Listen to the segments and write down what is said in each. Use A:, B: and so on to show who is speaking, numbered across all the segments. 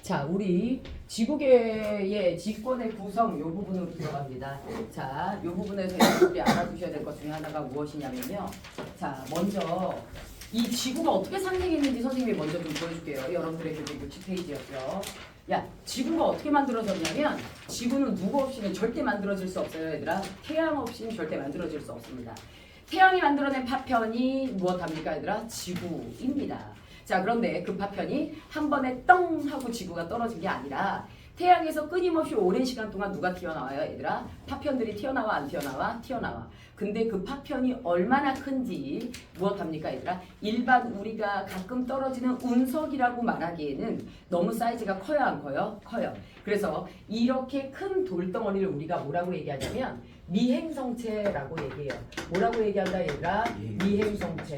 A: 자, 우리 지구계의 지권의 구성 요 부분으로 들어갑니다. 자, 요 부분에서 여러분들이 알아두셔야 될 것 중에 하나가 무엇이냐면요. 자, 먼저 이 지구가 어떻게 상생했는지 선생님이 먼저 좀 보여줄게요. 여러분들의 교재 60페이지였죠. 야, 지구가 어떻게 만들어졌냐면 지구는 누구 없이는 절대 만들어질 수 없어요, 얘들아. 태양 없이는 절대 만들어질 수 없습니다. 태양이 만들어낸 파편이 무엇합니까, 얘들아? 지구입니다. 자, 그런데 그 파편이 한 번에 떵 하고 지구가 떨어진 게 아니라 태양에서 끊임없이 오랜 시간 동안 누가 튀어나와요, 얘들아? 파편들이 튀어나와, 안 튀어나와? 튀어나와. 근데 그 파편이 얼마나 큰지 무엇합니까, 얘들아? 일반 우리가 가끔 떨어지는 운석이라고 말하기에는 너무 사이즈가 커요, 안 커요? 커요. 그래서 이렇게 큰 돌덩어리를 우리가 뭐라고 얘기하냐면 미행성체라고 얘기해요. 뭐라고 얘기한다, 얘들아? 미행성체.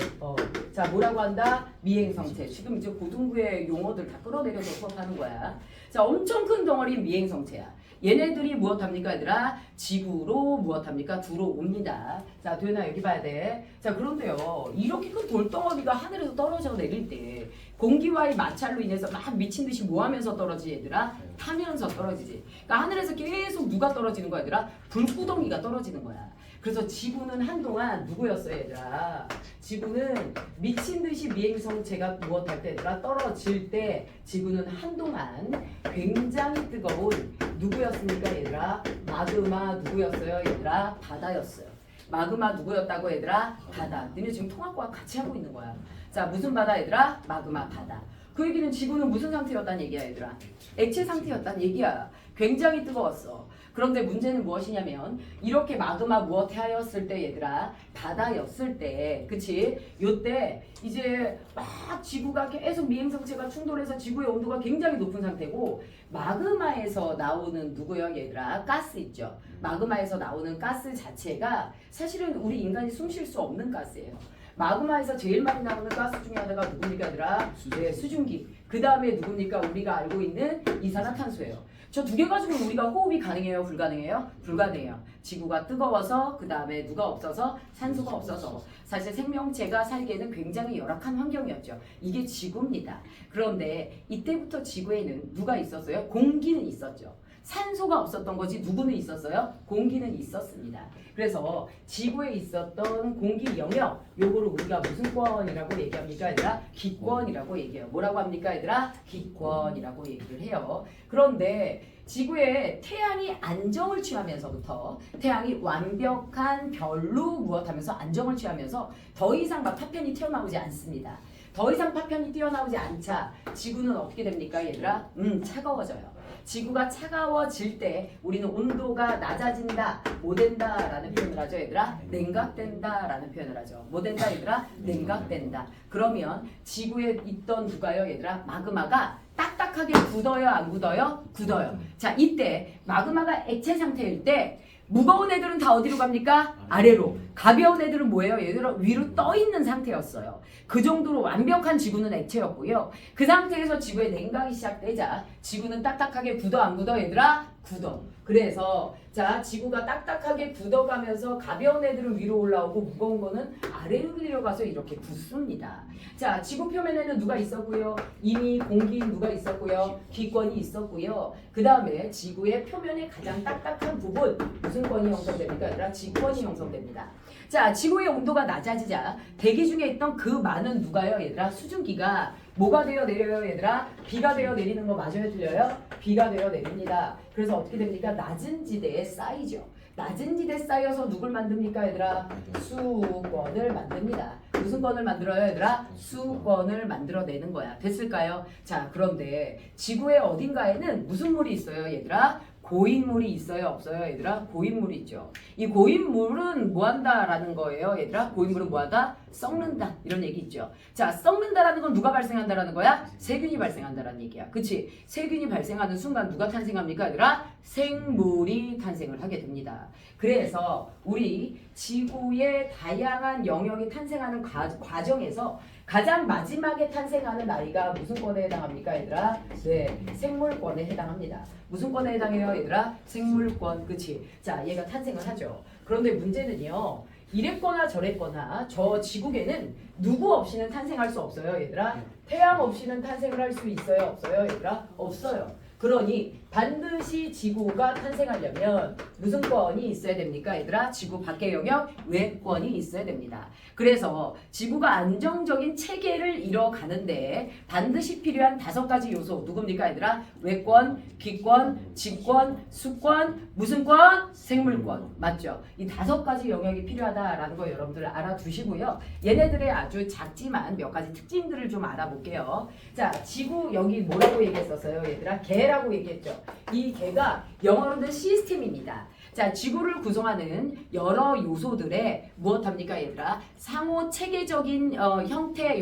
A: 자, 뭐라고 한다? 미행성체. 지금 이제 고등부의 용어들 다 끌어내려서 수업하는 거야. 자, 엄청 큰 덩어리 미행성체야. 얘네들이 무엇합니까, 얘들아? 지구로 무엇합니까? 들어옵니다. 자, 도현아 여기 봐야 돼. 자, 그런데요, 이렇게 큰 돌덩어리가 하늘에서 떨어져 내릴 때 공기와의 마찰로 인해서 막 미친 듯이 뭐 하면서 떨어지지, 얘들아? 타면서 떨어지지. 그러니까 하늘에서 계속 누가 떨어지는 거야, 얘들아? 불구덩이가 떨어지는 거야. 그래서 지구는 한동안 누구였어요, 얘들아? 지구는 미친 듯이 미행성체가 무엇할 때, 얘들아? 떨어질 때 지구는 한동안 굉장히 뜨거운 누구였습니까, 얘들아? 마그마 누구였어요, 얘들아? 바다였어요. 마그마 누구였다고, 얘들아? 바다. 너네 지금 통합과 같이 하고 있는 거야. 자, 무슨 바다, 얘들아? 마그마 바다. 그 얘기는 지구는 무슨 상태였다는 얘기야, 얘들아? 액체 상태였다는 얘기야. 굉장히 뜨거웠어. 그런데 문제는 무엇이냐면 이렇게 마그마 무엇 하였을 때, 얘들아, 바다였을 때, 그치? 요때 이제 막 지구가 계속 미행성체가 충돌해서 지구의 온도가 굉장히 높은 상태고 마그마에서 나오는 누구요, 얘들아? 가스 있죠. 마그마에서 나오는 가스 자체가 사실은 우리 인간이 숨 쉴 수 없는 가스예요. 마그마에서 제일 많이 나오는 가스 중에 하나가 누굽니까, 얘들아? 네, 수증기. 그 다음에 누굽니까? 우리가 알고 있는 이산화탄소예요. 저 두 개 가지고는 우리가 호흡이 가능해요? 불가능해요? 불가능해요. 지구가 뜨거워서, 그 다음에 누가 없어서? 산소가 없어서. 사실 생명체가 살기에는 굉장히 열악한 환경이었죠. 이게 지구입니다. 그런데 이때부터 지구에는 누가 있었어요? 공기는 있었죠. 산소가 없었던 거지 누구는 있었어요? 공기는 있었습니다. 그래서 지구에 있었던 공기 영역, 요거를 우리가 무슨 권이라고 얘기합니까, 얘들아? 기권이라고 얘기해요. 뭐라고 합니까, 얘들아? 기권이라고 얘기를 해요. 그런데 지구에 태양이 안정을 취하면서부터 태양이 완벽한 별로 무엇하면서 안정을 취하면서 더 이상 막 파편이 튀어나오지 않습니다. 더 이상 파편이 튀어나오지 않자 지구는 어떻게 됩니까, 얘들아? 차가워져요. 지구가 차가워질 때 우리는 온도가 낮아진다, 뭐 된다라는 표현을 하죠, 얘들아? 냉각된다 라는 표현을 하죠. 뭐 된다, 얘들아? 냉각된다. 그러면 지구에 있던 누가요, 얘들아? 마그마가 딱딱하게 굳어요, 안 굳어요? 굳어요. 자, 이때 마그마가 액체 상태일 때 무거운 애들은 다 어디로 갑니까? 아래로. 가벼운 애들은 뭐예요? 얘들은 위로 떠 있는 상태였어요. 그 정도로 완벽한 지구는 액체였고요. 그 상태에서 지구의 냉각이 시작되자 지구는 딱딱하게 굳어, 안 굳어, 얘들아? 굳어. 그래서 자, 지구가 딱딱하게 굳어가면서 가벼운 애들은 위로 올라오고 무거운 거는 아래로 내려가서 이렇게 굳습니다. 자, 지구 표면에는 누가 있었고요? 이미 공기인 누가 있었고요? 기권이 있었고요. 그 다음에 지구의 표면에 가장 딱딱한 부분 무슨 권이 형성됩니까? 얘들아? 지권이 형성됩니다. 자, 지구의 온도가 낮아지자 대기 중에 있던 그 많은 누가요, 얘들아? 수증기가 뭐가 되어 내려요, 얘들아? 비가 되어 내리는 거 맞아요, 틀려요? 비가 되어 내립니다. 그래서 어떻게 됩니까? 낮은 지대에 쌓이죠. 낮은 지대에 쌓여서 누굴 만듭니까, 얘들아? 수권을 만듭니다. 무슨 권을 만들어요, 얘들아? 수권을 만들어내는 거야. 됐을까요? 자, 그런데 지구의 어딘가에는 무슨 물이 있어요, 얘들아? 고인물이 있어요, 없어요, 얘들아? 고인물이 있죠. 이 고인물은 뭐한다라는 거예요, 얘들아? 고인물은 뭐하다? 썩는다, 이런 얘기 있죠. 자, 썩는다라는 건 누가 발생한다라는 거야? 세균이 발생한다라는 얘기야. 그치? 세균이 발생하는 순간 누가 탄생합니까, 얘들아? 생물이 탄생을 하게 됩니다. 그래서 우리 지구의 다양한 영역이 탄생하는 과정에서 가장 마지막에 탄생하는 아이가 무슨 권에 해당합니까, 얘들아? 네, 생물권에 해당합니다. 무슨 권에 해당해요, 얘들아? 생물권, 그치? 자, 얘가 탄생을 하죠. 그런데 문제는요, 이랬거나 저랬거나 저 지구계는 누구 없이는 탄생할 수 없어요, 얘들아. 태양 없이는 탄생을 할 수 있어요, 없어요, 얘들아? 없어요. 그러니 반드시 지구가 탄생하려면 무슨 권이 있어야 됩니까, 얘들아? 지구 밖의 영역 외권이 있어야 됩니다. 그래서 지구가 안정적인 체계를 이뤄가는데 반드시 필요한 5가지 요소 누굽니까, 얘들아? 외권, 기권, 직권, 수권, 무슨 권? 생물권. 맞죠? 이 5가지 영역이 필요하다라는 거 여러분들 알아두시고요. 얘네들의 아주 작지만 몇 가지 특징들을 좀 알아볼게요. 자, 지구 여기 뭐라고 얘기했었어요, 얘들아? 개라고 얘기했죠. 이 개가 영어로는 시스템입니다. 자, 지구를 구성하는 여러 요소들의 무엇합니까, 얘들아? 상호 체계적인 형태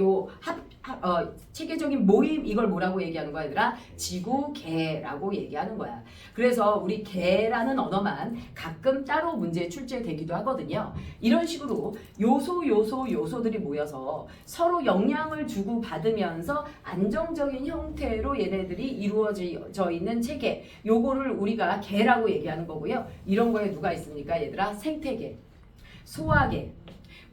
A: 체계적인 모임, 이걸 뭐라고 얘기하는 거야, 얘들아? 지구개라고 얘기하는 거야. 그래서 우리 개라는 언어만 가끔 따로 문제에 출제되기도 하거든요. 이런 식으로 요소들이 모여서 서로 영향을 주고 받으면서 안정적인 형태로 얘네들이 이루어져 있는 체계, 요거를 우리가 개라고 얘기하는 거고요. 이런 거에 누가 있습니까, 얘들아? 생태계, 소화계,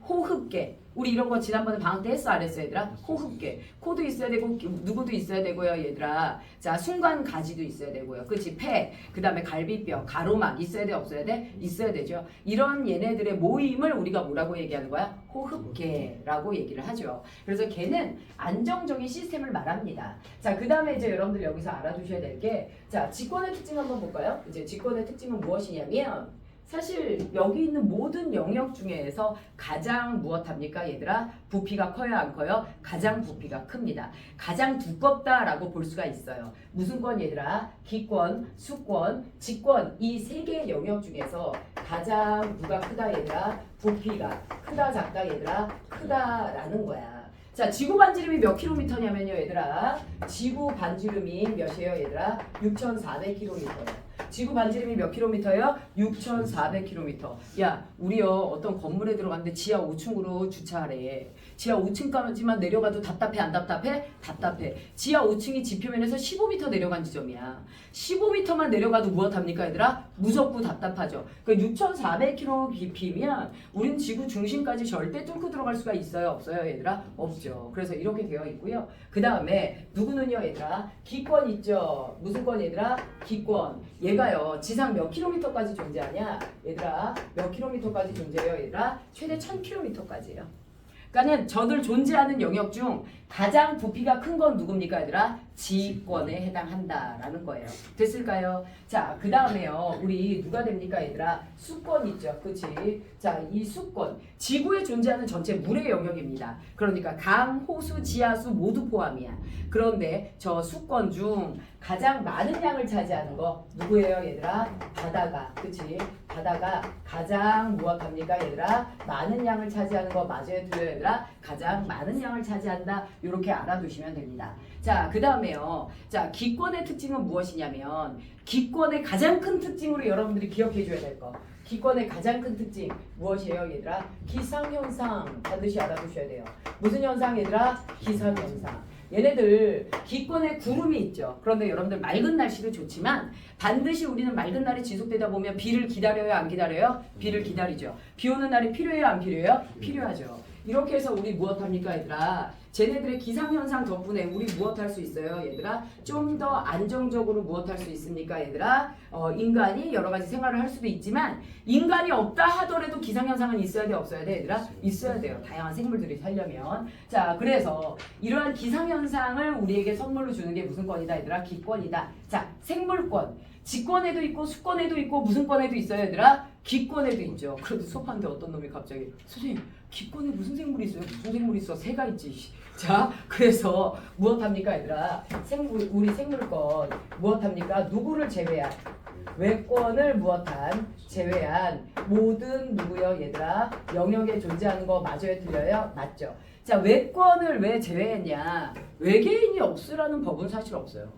A: 호흡계. 우리 이런 거 지난번에 방학 때 했어, 안 했어, 얘들아? 호흡계. 코도 있어야 되고 누구도 있어야 되고요, 얘들아. 자, 순간가지도 있어야 되고요. 그치? 폐, 그 다음에 갈비뼈, 가로막 있어야 돼, 없어야 돼? 있어야 되죠. 이런 얘네들의 모임을 우리가 뭐라고 얘기하는 거야? 호흡계라고 얘기를 하죠. 그래서 개는 안정적인 시스템을 말합니다. 자, 그 다음에 이제 여러분들 여기서 알아두셔야 될 게, 자, 직권의 특징 한번 볼까요? 이제 직권의 특징은 무엇이냐면, 사실 여기 있는 모든 영역 중에서 가장 무엇합니까, 얘들아? 부피가 커요, 안 커요? 가장 부피가 큽니다. 가장 두껍다라고 볼 수가 있어요. 무슨 권, 얘들아? 기권, 수권, 직권, 이 3개의 영역 중에서 가장 누가 크다, 얘들아? 부피가 크다, 작다, 얘들아? 크다라는 거야. 자, 지구 반지름이 몇 킬로미터냐면요, 얘들아. 지구 반지름이 몇이에요, 얘들아? 6,400km예요. 지구 반지름이 몇 킬로미터예요? 6,400km. 야, 우리요 어떤 건물에 들어갔는데 지하 5층으로 주차하래. 지하 5층까지만 내려가도 답답해, 안 답답해? 답답해. 지하 5층이 지표면에서 15m 내려간 지점이야. 15m만 내려가도 무엇합니까, 얘들아? 무섭고 답답하죠. 그러니까 6,400km 깊이면 우린 지구 중심까지 절대 뚫고 들어갈 수가 있어요, 없어요, 얘들아? 없죠. 그래서 이렇게 되어 있고요. 그 다음에 누구는요, 얘들아? 기권 있죠. 무슨 권, 얘들아? 기권. 얘가요 지상 몇 킬로미터까지 존재하냐, 얘들아? 몇 킬로미터까지 존재해요, 얘들아? 최대 1000km까지예요. 그러니까는 저들 존재하는 영역 중 가장 부피가 큰 건 누굽니까, 얘들아? 지권에 해당한다라는 거예요. 됐을까요? 자, 그 다음에요. 우리 누가 됩니까, 얘들아? 수권 있죠. 그치? 자, 이 수권. 지구에 존재하는 전체 물의 영역입니다. 그러니까 강, 호수, 지하수 모두 포함이야. 그런데 저 수권 중 가장 많은 양을 차지하는 거 누구예요, 얘들아? 바다가. 그치? 바다가 가장 무엇합니까, 얘들아? 많은 양을 차지하는 거 맞아요, 틀려요, 얘들아? 가장 많은 양을 차지한다. 이렇게 알아두시면 됩니다. 자, 그 다음에요. 자, 기권의 특징은 무엇이냐면, 기권의 가장 큰 특징으로 여러분들이 기억해 줘야 될 거. 기권의 가장 큰 특징 무엇이에요, 얘들아? 기상현상 반드시 알아두셔야 돼요. 무슨 현상, 얘들아? 기상현상. 얘네들 기권에 구름이 있죠. 그런데 여러분들 맑은 날씨도 좋지만 반드시 우리는 맑은 날이 지속되다 보면 비를 기다려요, 안 기다려요? 비를 기다리죠. 비 오는 날이 필요해요, 안 필요해요? 필요하죠. 이렇게 해서 우리 무엇합니까, 얘들아? 쟤네들의 기상현상 덕분에 우리 무엇할 수 있어요, 얘들아? 좀 더 안정적으로 무엇할 수 있습니까, 얘들아? 인간이 여러 가지 생활을 할 수도 있지만 인간이 없다 하더라도 기상현상은 있어야 돼, 없어야 돼, 얘들아? 있어야 돼요. 다양한 생물들이 살려면. 자, 그래서 이러한 기상현상을 우리에게 선물로 주는 게 무슨 권이다, 얘들아? 기권이다. 자, 생물권. 직권에도 있고 수권에도 있고 무슨 권에도 있어요, 얘들아? 기권에도 있죠. 그래도 수업하는데 어떤 놈이 갑자기 선생님 기권에 무슨 생물이 있어요? 무슨 생물이 있어? 새가 있지. 자, 그래서 무엇합니까, 얘들아? 우리 생물권 무엇합니까? 누구를 제외한? 외권을 무엇한? 제외한 모든 누구요, 얘들아? 영역에 존재하는 거 맞아요, 틀려요? 맞죠. 자, 외권을 왜 제외했냐? 외계인이 없으라는 법은 사실 없어요.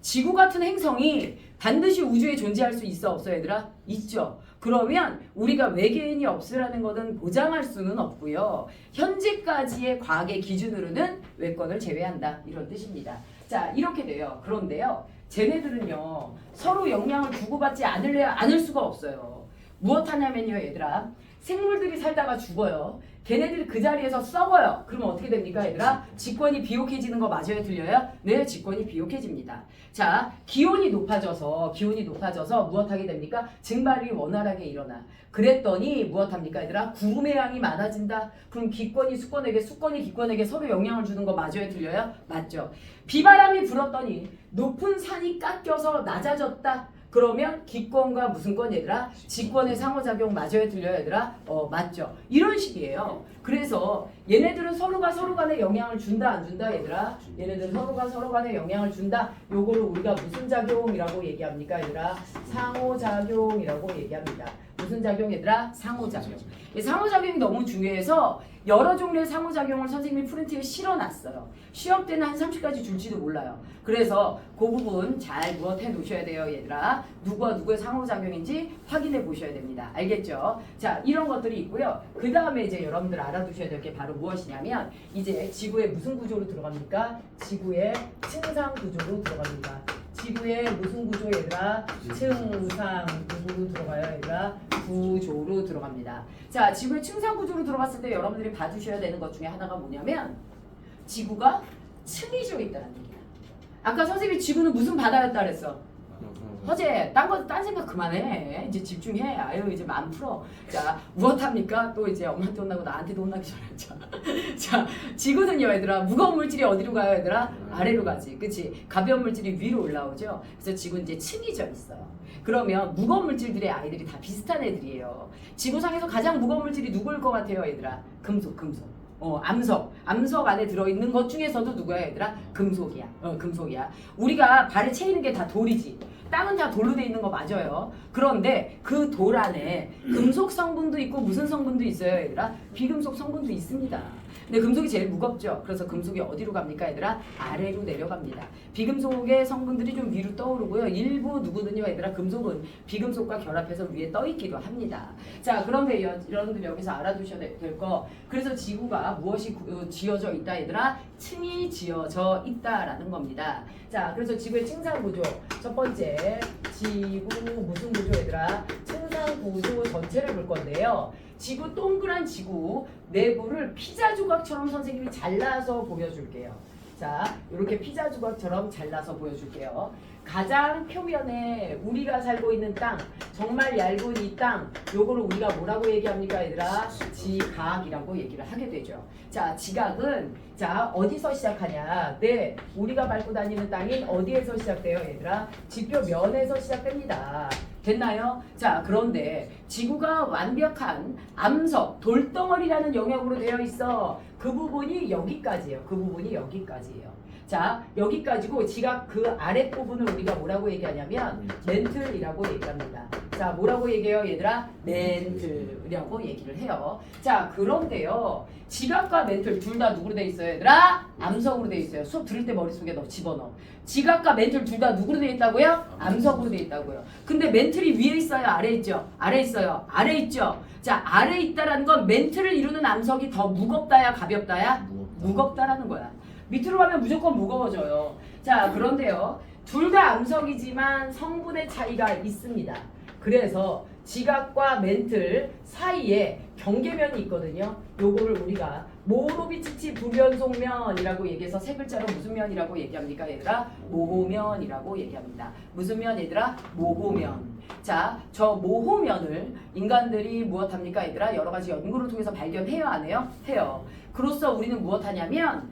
A: 지구 같은 행성이 반드시 우주에 존재할 수 있어, 없어, 얘들아? 있죠. 그러면 우리가 외계인이 없으라는 것은 보장할 수는 없고요. 현재까지의 과학의 기준으로는 외권을 제외한다, 이런 뜻입니다. 자, 이렇게 돼요. 그런데요, 쟤네들은요 서로 영향을 주고받지 않을 수가 없어요. 무엇 하냐면요, 얘들아, 생물들이 살다가 죽어요. 걔네들이 그 자리에서 썩어요. 그러면 어떻게 됩니까, 얘들아? 직권이 비옥해지는 거 맞아요, 들려요? 네, 직권이 비옥해집니다. 자, 기온이 높아져서 무엇하게 됩니까? 증발이 원활하게 일어나. 그랬더니 무엇합니까, 얘들아? 구름의 양이 많아진다. 그럼 기권이 수권에게, 수권이 기권에게 서로 영향을 주는 거 맞아요, 들려요? 맞죠. 비바람이 불었더니 높은 산이 깎여서 낮아졌다. 그러면 기권과 무슨 권 얘들아? 직권의 상호작용 맞아요, 들려요, 얘들아? 맞죠. 이런 식이에요. 그래서 얘네들은 서로가 서로 간에 영향을 준다, 안 준다, 얘들아? 얘네들은 서로가 서로 간에 영향을 준다. 요거를 우리가 무슨 작용이라고 얘기합니까, 얘들아? 상호작용이라고 얘기합니다. 무슨 작용, 얘들아? 상호작용. 이 상호작용이 너무 중요해서 여러 종류의 상호작용을 선생님이 프린트에 실어놨어요. 시험 때는 한 30가지 줄지도 몰라요. 그래서 그 부분 잘 무엇해 놓으셔야 돼요, 얘들아. 누구와 누구의 상호작용인지 확인해 보셔야 됩니다. 알겠죠? 자, 이런 것들이 있고요. 그 다음에 이제 여러분들 알아두셔야 될 게 바로 무엇이냐면 이제 지구의 무슨 구조로 들어갑니까? 지구의 층상 구조로 들어갑니다. 지구의 무슨 구조, 얘들아? 층상 구조로 들어가요, 얘들아? 구조로 들어갑니다. 자, 지구의 층상 구조로 들어갔을 때 여러분들이 봐주셔야 되는 것 중에 하나가 뭐냐면 지구가 층이 지어 있다는 얘기야. 아까 선생님이 지구는 무슨 바다였다 그랬어? 허재, 딴 생각 그만해. 이제 집중해. 아유, 이제 마음 풀어. 자, 무엇합니까? 또 이제 엄마한테 혼나고 나한테도 혼나기 전에. 자, 지구는요, 얘들아. 무거운 물질이 어디로 가요, 얘들아? 아래로 가지. 그치? 가벼운 물질이 위로 올라오죠? 그래서 지구는 이제 층이 져 있어요. 그러면 무거운 물질들의 아이들이 다 비슷한 애들이에요. 지구상에서 가장 무거운 물질이 누구일 것 같아요, 얘들아? 금속. 암석 안에 들어있는 것 중에서도 누구야, 얘들아? 금속이야. 금속이야. 우리가 발을 채이는 게 다 돌이지. 땅은 다 돌로 돼 있는 거 맞아요. 그런데 그 돌 안에 금속 성분도 있고 무슨 성분도 있어요, 얘들아? 비금속 성분도 있습니다. 근데 금속이 제일 무겁죠. 그래서 금속이 어디로 갑니까, 얘들아? 아래로 내려갑니다. 비금속의 성분들이 좀 위로 떠오르고요. 일부 누구든요, 얘들아, 금속은 비금속과 결합해서 위에 떠 있기도 합니다. 자, 그런데 여러분들 여기서 알아두셔야 될 거. 그래서 지구가 무엇이 지어져 있다, 얘들아? 층이 지어져 있다라는 겁니다. 자, 그래서 지구의 층상 구조. 첫 번째, 지구 무슨 구조, 얘들아? 층상 구조 전체를 볼 건데요. 지구, 동그란 지구 내부를 피자 조각처럼 선생님이 잘라서 보여줄게요. 자, 이렇게 피자 조각처럼 잘라서 보여줄게요. 가장 표면에 우리가 살고 있는 땅, 정말 얇은 이 땅, 요거를 우리가 뭐라고 얘기합니까, 얘들아? 지각이라고 얘기를 하게 되죠. 자, 지각은 자, 어디서 시작하냐? 네, 우리가 밟고 다니는 땅인 어디에서 시작돼요, 얘들아? 지표 면에서 시작됩니다. 됐나요? 자, 그런데 지구가 완벽한 암석, 돌덩어리라는 영역으로 되어 있어. 그 부분이 여기까지예요. 그 부분이 여기까지예요. 자, 여기까지고 지각 그 아랫부분을 우리가 뭐라고 얘기하냐면 멘틀이라고 얘기합니다. 자, 뭐라고 얘기해요, 얘들아? 멘틀이라고 얘기를 해요. 자, 그런데요. 지각과 멘틀 둘 다 누구로 돼 있어요, 얘들아? 암석으로 돼 있어요. 수업 들을 때 머릿속에 집어넣어. 지각과 멘틀 둘 다 누구로 돼 있다고요? 암석으로 돼 있다고요. 근데 멘틀이 위에 있어요, 아래 있죠? 아래 있어요. 아래 있죠? 자, 아래 있다라는 건 멘틀을 이루는 암석이 더 무겁다야, 가볍다야? 무겁다라는 거야. 밑으로 가면 무조건 무거워져요. 자, 그런데요. 둘 다 암석이지만 성분의 차이가 있습니다. 그래서 지각과 멘틀 사이에 경계면이 있거든요. 요거를 우리가 모로비치치 불연속면이라고 얘기해서 세 글자로 무슨 면이라고 얘기합니까, 얘들아? 모호면이라고 얘기합니다. 무슨 면, 얘들아? 모호면. 자, 저 모호면을 인간들이 무엇합니까, 얘들아? 여러 가지 연구를 통해서 발견해요, 안 해요? 해요. 그로써 우리는 무엇하냐면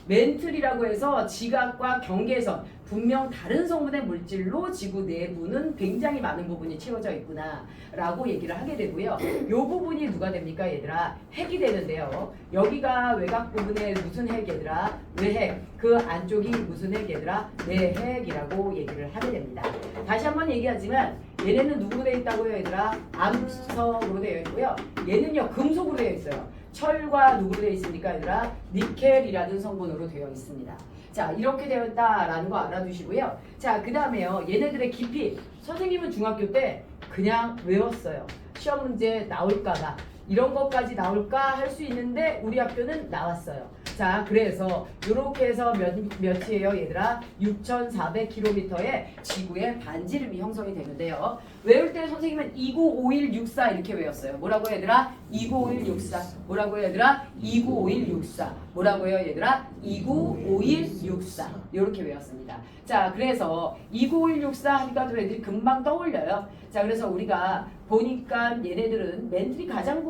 A: 멘틀이라고 해서 지각과 경계선, 분명 다른 성분의 물질로 지구 내부는 굉장히 많은 부분이 채워져 있구나 라고 얘기를 하게 되고요. 이 부분이 누가 됩니까, 얘들아? 핵이 되는데요. 여기가 외곽 부분에 무슨 핵, 얘들아? 외핵. 그 안쪽이 무슨 핵, 얘들아? 내핵이라고 얘기를 하게 됩니다. 다시 한번 얘기하지만 얘네는 누구로 되어 있다고요, 얘들아? 암석으로 되어 있고요. 얘는요, 금속으로 되어 있어요. 철과 누구로 되어 있습니까, 얘들아? 니켈이라는 성분으로 되어 있습니다. 자, 이렇게 되어 있다라는 거 알아두시고요. 자, 그 다음에요. 얘네들의 깊이. 선생님은 중학교 때 그냥 외웠어요. 시험 문제 나올까봐. 이런 것까지 나올까 할 수 있는데 우리 학교는 나왔어요. 자, 그래서 이렇게 해서 몇이에요, 얘들아? 6,400km의 지구의 반지름이 형성이 되는데요. 외울 때 선생님은 295164 이렇게 외웠어요. 뭐라고 얘들아? 295164. 뭐라고 얘들아? 295164. 뭐라고요, 얘들아? 295164. 이렇게 외웠습니다. 자, 그래서 295164 하니까 또 애들이 금방 떠올려요. 자, 그래서 우리가 보니까 얘네들은 멘틀이 가장 큰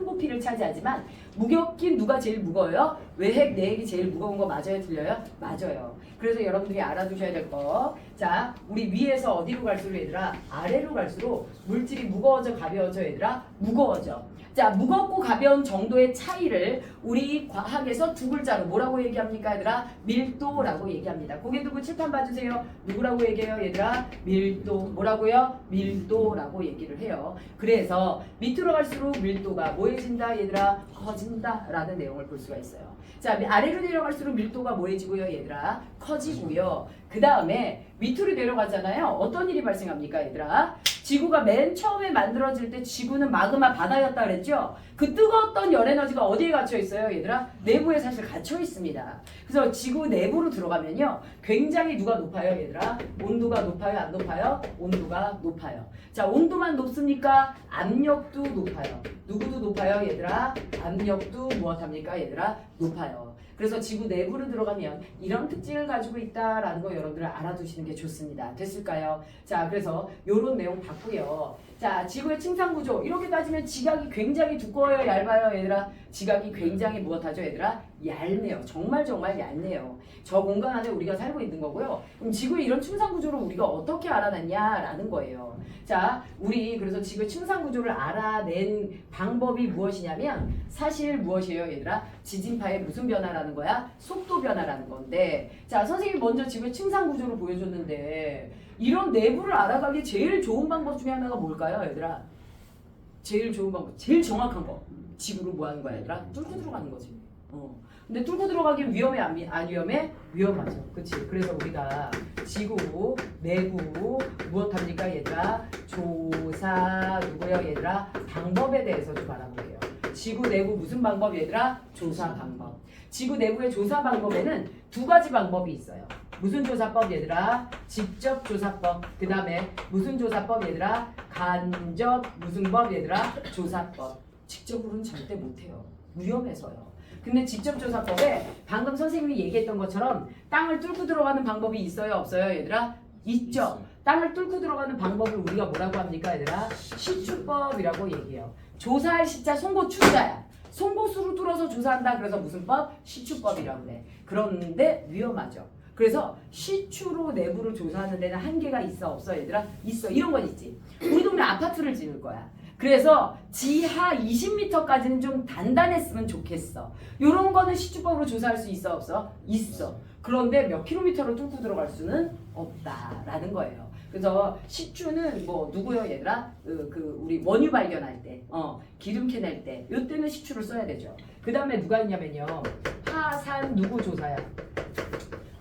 A: 부피를 차지하지만 무겁긴 누가 제일 무거워요? 외핵, 내핵이 제일 무거운 거 맞아요? 틀려요? 맞아요. 그래서 여러분들이 알아두셔야 될 거. 자, 우리 위에서 어디로 갈수록 얘들아? 아래로 갈수록 물질이 무거워져 가벼워져 얘들아? 무거워져. 자, 무겁고 가벼운 정도의 차이를 우리 과학에서 두 글자로 뭐라고 얘기합니까, 얘들아? 밀도라고 얘기합니다. 고개 들고 칠판 봐주세요. 누구라고 얘기해요, 얘들아? 밀도. 뭐라고요? 밀도라고 얘기를 해요. 그래서 밑으로 갈수록 밀도가 뭐해진다, 얘들아? 커진다라는 내용을 볼 수가 있어요. 자, 아래로 내려갈수록 밀도가 뭐해지고요, 얘들아? 커지고요. 그 다음에 밑으로 내려가잖아요. 어떤 일이 발생합니까, 얘들아? 지구가 맨 처음에 만들어질 때 지구는 마그마 바다였다 그랬죠? 그 뜨거웠던 열 에너지가 어디에 갇혀 있어요, 얘들아? 내부에 사실 갇혀 있습니다. 그래서 지구 내부로 들어가면요, 굉장히 누가 높아요, 얘들아? 온도가 높아요, 안 높아요? 온도가 높아요. 자, 온도만 높습니까? 압력도 높아요. 누구도 높아요, 얘들아? 압력도 무엇합니까, 얘들아? 높아요. 그래서 지구 내부로 들어가면 이런 특징을 가지고 있다라는 거 여러분들 알아두시는 게 좋습니다. 됐을까요? 자, 그래서 요런 내용 봤고요. 자, 지구의 층상구조 이렇게 따지면 지각이 굉장히 두꺼워요, 얇아요, 얘들아? 지각이 굉장히 무엇하죠, 얘들아? 얇네요. 정말 얇네요. 저 공간 안에 우리가 살고 있는 거고요. 그럼 지구의 이런 층상구조를 우리가 어떻게 알아냈냐라는 거예요. 자, 우리 그래서 지구의 층상구조를 알아낸 방법이 무엇이냐면 사실 무엇이에요, 얘들아? 지진파의 무슨 변화라는 거야? 속도 변화라는 건데, 자, 선생님이 먼저 지구의 층상구조를 보여줬는데 이런 내부를 알아가기 제일 좋은 방법 중에 하나가 뭘까요, 얘들아? 제일 좋은 방법, 제일 정확한 거. 지구로 뭐 하는 거야, 얘들아? 뚫고 들어가는 거지. 근데 뚫고 들어가기 위험해, 안 위험해? 위험하죠. 그치? 그래서 우리가 지구 내부 무엇합니까, 얘들아? 조사 누구요, 얘들아? 방법에 대해서 좀 알아볼게요. 지구 내부 무슨 방법, 얘들아? 조사 방법. 지구 내부의 조사 방법에는 두 가지 방법이 있어요. 무슨 조사법, 얘들아? 직접 조사법. 그 다음에 무슨 조사법, 얘들아? 간접 무슨 법, 얘들아? 조사법. 직접으로는 절대 못해요. 위험해서요. 근데 직접 조사법에 방금 선생님이 얘기했던 것처럼 땅을 뚫고 들어가는 방법이 있어요, 없어요, 얘들아? 있죠. 땅을 뚫고 들어가는 방법을 우리가 뭐라고 합니까, 얘들아? 시추법이라고 얘기해요. 조사할 시자 송곳 추자야. 송곳으로 뚫어서 조사한다. 그래서 무슨 법? 시추법이라고 그래. 그런데 위험하죠. 그래서 시추로 내부를 조사하는 데는 한계가 있어, 없어, 얘들아? 있어. 이런 건 있지. 우리 동네 아파트를 지을 거야. 그래서 지하 20m까지는 좀 단단했으면 좋겠어. 요런 거는 시추법으로 조사할 수 있어, 없어? 있어. 그런데 몇 킬로미터를 뚫고 들어갈 수는 없다라는 거예요. 그래서 시추는 뭐 누구요, 얘들아? 우리 원유 발견할 때, 기름 캐낼 때, 요때는 시추를 써야 되죠. 그 다음에 누가 있냐면요, 화산 누구 조사야?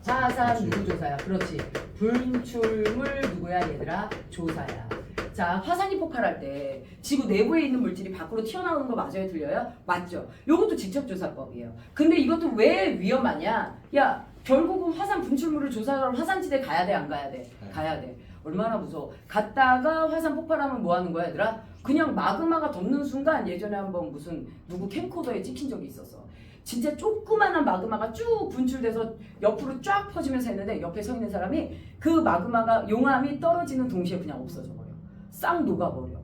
A: 화산 누구 조사야? 그렇지. 분출물 누구야, 얘들아? 조사야. 자, 화산이 폭발할 때 지구 내부에 있는 물질이 밖으로 튀어나오는 거 맞아요, 틀려요? 맞죠. 요것도 직접조사법이에요. 근데 이것도 왜 위험하냐? 야, 결국은 화산 분출물을 조사하러 화산지대 가야 돼, 안 가야 돼? 가야 돼. 얼마나 무서워. 갔다가 화산 폭발하면 뭐 하는 거야, 얘들아? 그냥 마그마가 덮는 순간, 예전에 한번 무슨 누구 캠코더에 찍힌 적이 있었어. 진짜 조그만한 마그마가 쭉 분출돼서 옆으로 쫙 퍼지면서 했는데 옆에 서 있는 사람이 그 마그마가 용암이 떨어지는 동시에 그냥 없어져 버려. 싹 녹아버려.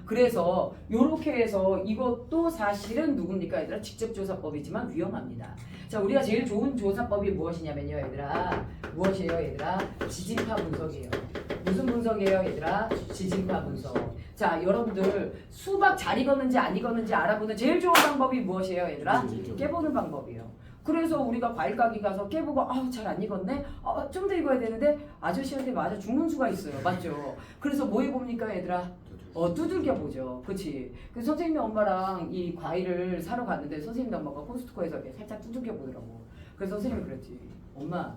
A: 그래서 요렇게 해서 이것도 사실은 누굽니까, 얘들아? 직접조사법이지만 위험합니다. 자, 우리가 제일 좋은 조사법이 무엇이냐면요, 얘들아. 무엇이에요, 얘들아? 지진파 분석이에요. 무슨 분석이에요, 얘들아? 지진파 분석. 자, 여러분들 수박 잘 익었는지 안 익었는지 알아보는 제일 좋은 방법이 무엇이에요, 얘들아? 깨보는 방법이에요. 그래서 우리가 과일 가게 가서 깨보고 잘 안 익었네? 좀 더 익어야 되는데 아저씨한테 맞아 죽는 수가 있어요. 맞죠? 그래서 뭐 해봅니까, 얘들아? 두들겨 보죠. 그치? 그 선생님이 엄마랑 이 과일을 사러 갔는데 선생님 엄마가 코스트코에서 이렇게 살짝 두들겨 보더라고. 그래서 선생님이 그랬지. 엄마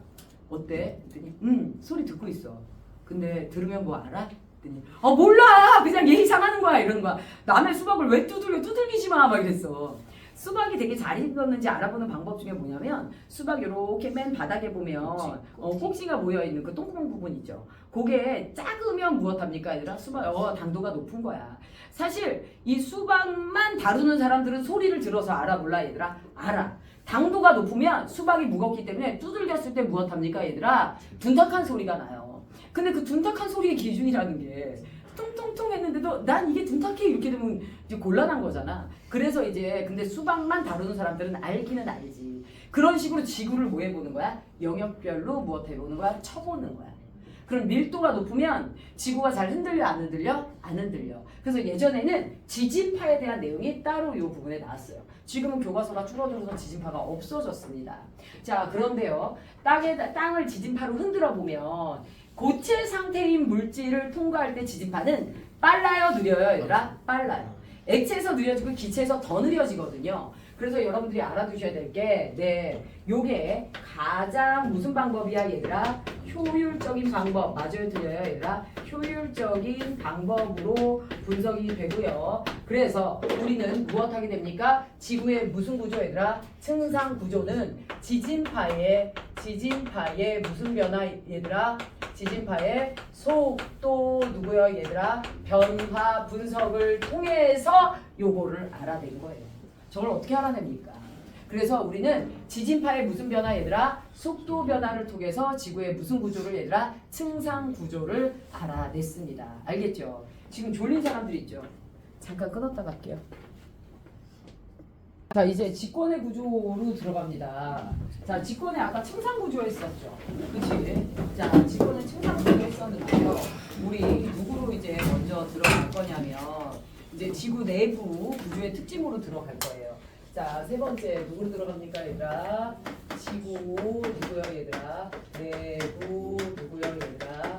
A: 어때? 그랬더니 소리 듣고 있어. 근데 들으면 뭐 알아? 그랬더니 몰라 그냥 얘 이상하는 거야 이러는 거야. 남의 수박을 왜 두들기지 마 막 이랬어. 수박이 되게 잘 익었는지 알아보는 방법 중에 뭐냐면 수박 이렇게 맨 바닥에 보면 꼭지가 모여있는 그 똥구멍 부분 있죠. 그게 작으면 무엇합니까 얘들아? 수박 당도가 높은 거야. 사실 이 수박만 다루는 사람들은 소리를 들어서 알아 몰라 얘들아? 알아. 당도가 높으면 수박이 무겁기 때문에 두들겼을 때 무엇합니까 얘들아? 둔탁한 소리가 나요. 근데 그 둔탁한 소리의 기준이라는 게 퉁퉁퉁 했는데도 난 이게 둔탁해 이렇게 되면 이제 곤란한 거잖아. 그래서 이제 근데 수박만 다루는 사람들은 알기는 알지. 그런 식으로 지구를 뭐 해보는 거야? 영역별로 무엇 해보는 거야? 쳐보는 거야. 그럼 밀도가 높으면 지구가 잘 흔들려 안 흔들려? 안 흔들려. 그래서 예전에는 지진파에 대한 내용이 따로 이 부분에 나왔어요. 지금은 교과서가 줄어들어서 지진파가 없어졌습니다. 자 그런데요. 땅을 지진파로 흔들어 보면 고체 상태인 물질을 통과할 때 지진파는 빨라요, 느려요, 얘들아? 빨라요. 액체에서 느려지고 기체에서 더 느려지거든요. 그래서 여러분들이 알아두셔야 될 게, 요게 가장 무슨 방법이야, 얘들아? 효율적인 방법. 맞아요, 틀려요, 얘들아? 효율적인 방법으로 분석이 되고요. 그래서 우리는 무엇하게 됩니까? 지구의 무슨 구조, 얘들아? 층상 구조는 지진파의 무슨 변화, 얘들아? 지진파의 속도 누구요, 얘들아? 변화 분석을 통해서 요거를 알아낸 거예요. 저걸 어떻게 알아냅니까? 그래서 우리는 지진파의 무슨 변화 얘들아? 속도 변화를 통해서 지구의 무슨 구조를 얘들아? 층상 구조를 알아냈습니다. 알겠죠? 지금 졸린 사람들 있죠? 잠깐 끊었다 갈게요. 자 이제 직권의 구조로 들어갑니다. 자 직권의 아까 층상 구조 했었죠. 그치? 자 직권의 층상 구조 했었는데요. 우리 누구로 이제 먼저 들어갈 거냐면 이제 지구 내부 구조의 특징으로 들어갈 거예요. 자, 세 번째 누구로 들어갑니까, 얘들아? 지구 누구요, 얘들아? 내부 누구요, 얘들아?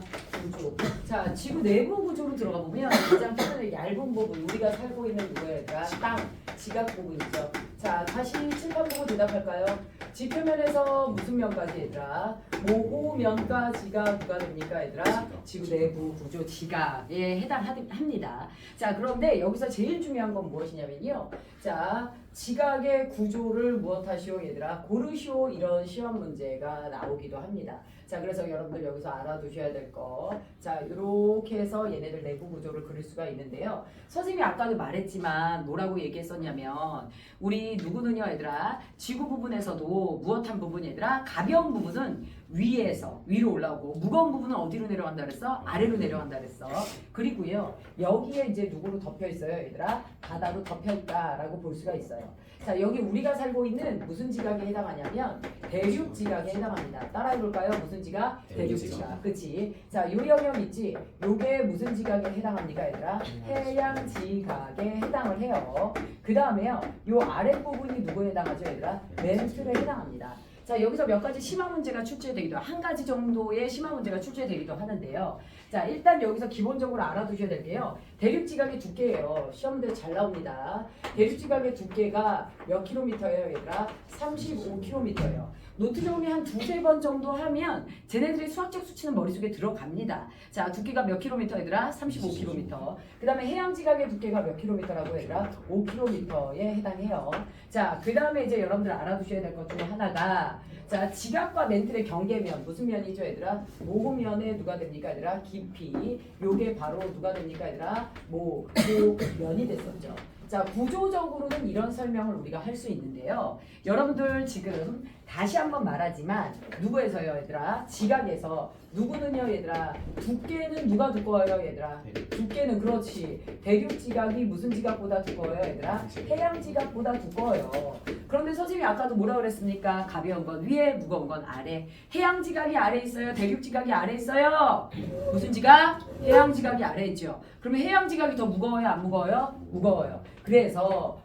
A: 구조. 자, 지구 내부 구조로 들어가 보면 가장 표면의 얇은 부분, 우리가 살고 있는 누구요, 얘들아? 땅, 지각 부분 있죠. 자, 다시 칠판 보고 대답할까요? 지표면에서 무슨 면까지 얘들아? 모호면까지가 누가 됩니까 얘들아? 지구 내부 구조 지각에 해당합니다. 자 그런데 여기서 제일 중요한 건 무엇이냐면요. 자 지각의 구조를 무엇하시오 얘들아? 고르시오 이런 시험 문제가 나오기도 합니다. 자 그래서 여러분들 여기서 알아두셔야 될 거. 자 이렇게 해서 얘네들 내부 구조를 그릴 수가 있는데요. 선생님이 아까도 말했지만 뭐라고 얘기했었냐면 우리 누구는요 얘들아? 지구 부분에서도 무엇한 부분 얘들아? 가벼운 부분은 위에서 위로 올라오고 무거운 부분은 어디로 내려간다 그랬어? 아래로 내려간다 그랬어. 그리고요 여기에 이제 누구로 덮여 있어요 얘들아? 바다로 덮여 있다라고 볼 수가 있어요. 자 여기 우리가 살고 있는 무슨 지각에 해당하냐면 대륙 지각에 해당합니다. 따라해 볼까요? 무슨 지각? 대륙 지각. 그치? 자 요 영역 있지? 요게 무슨 지각에 해당합니까 얘들아? 해양 지각에 해당을 해요. 그 다음에요 요 아랫부분이 누구에 해당하죠 얘들아? 멘틀에 해당합니다. 자 여기서 몇 가지 심화 문제가 출제되기도 한 가지 정도의 심화 문제가 출제되기도 하는데요. 자 일단 여기서 기본적으로 알아두셔야 될 게요. 대륙지각의 두께예요. 시험들 잘 나옵니다. 대륙지각의 두께가 몇 킬로미터예요 얘들아? 35킬로미터예요. 노트종이 한 두세 번 정도 하면 쟤네들의 수학적 수치는 머릿속에 들어갑니다. 자 두께가 몇 킬로미터 얘들아? 35킬로미터. 그 다음에 해양지각의 두께가 몇 킬로미터라고 얘들아? 5킬로미터에 해당해요. 자 그 다음에 이제 여러분들 알아두셔야 될 것 중에 하나가 자 지각과 멘틀의 경계면 무슨 면이죠 얘들아? 모면에 누가 됩니까 얘들아? 깊이. 요게 바로 누가 됩니까 얘들아? 모면이 됐었죠. 자 구조적으로는 이런 설명을 우리가 할 수 있는데요. 여러분들 지금 다시 한번 말하지만 누구에서요 얘들아? 지각에서 누구는요 얘들아? 두께는 누가 두꺼워요 얘들아? 두께는 그렇지 대륙 지각이 무슨 지각보다 두꺼워요 얘들아? 해양 지각보다 두꺼워요. 그런데 선생님이 아까도 뭐라 그랬습니까? 가벼운 건 위에 무거운 건 아래. 해양 지각이 아래 있어요? 대륙 지각이 아래 있어요? 무슨 지각? 해양 지각이 아래 있죠. 그러면 해양 지각이 더 무거워요 안 무거워요? 무거워요. 그래서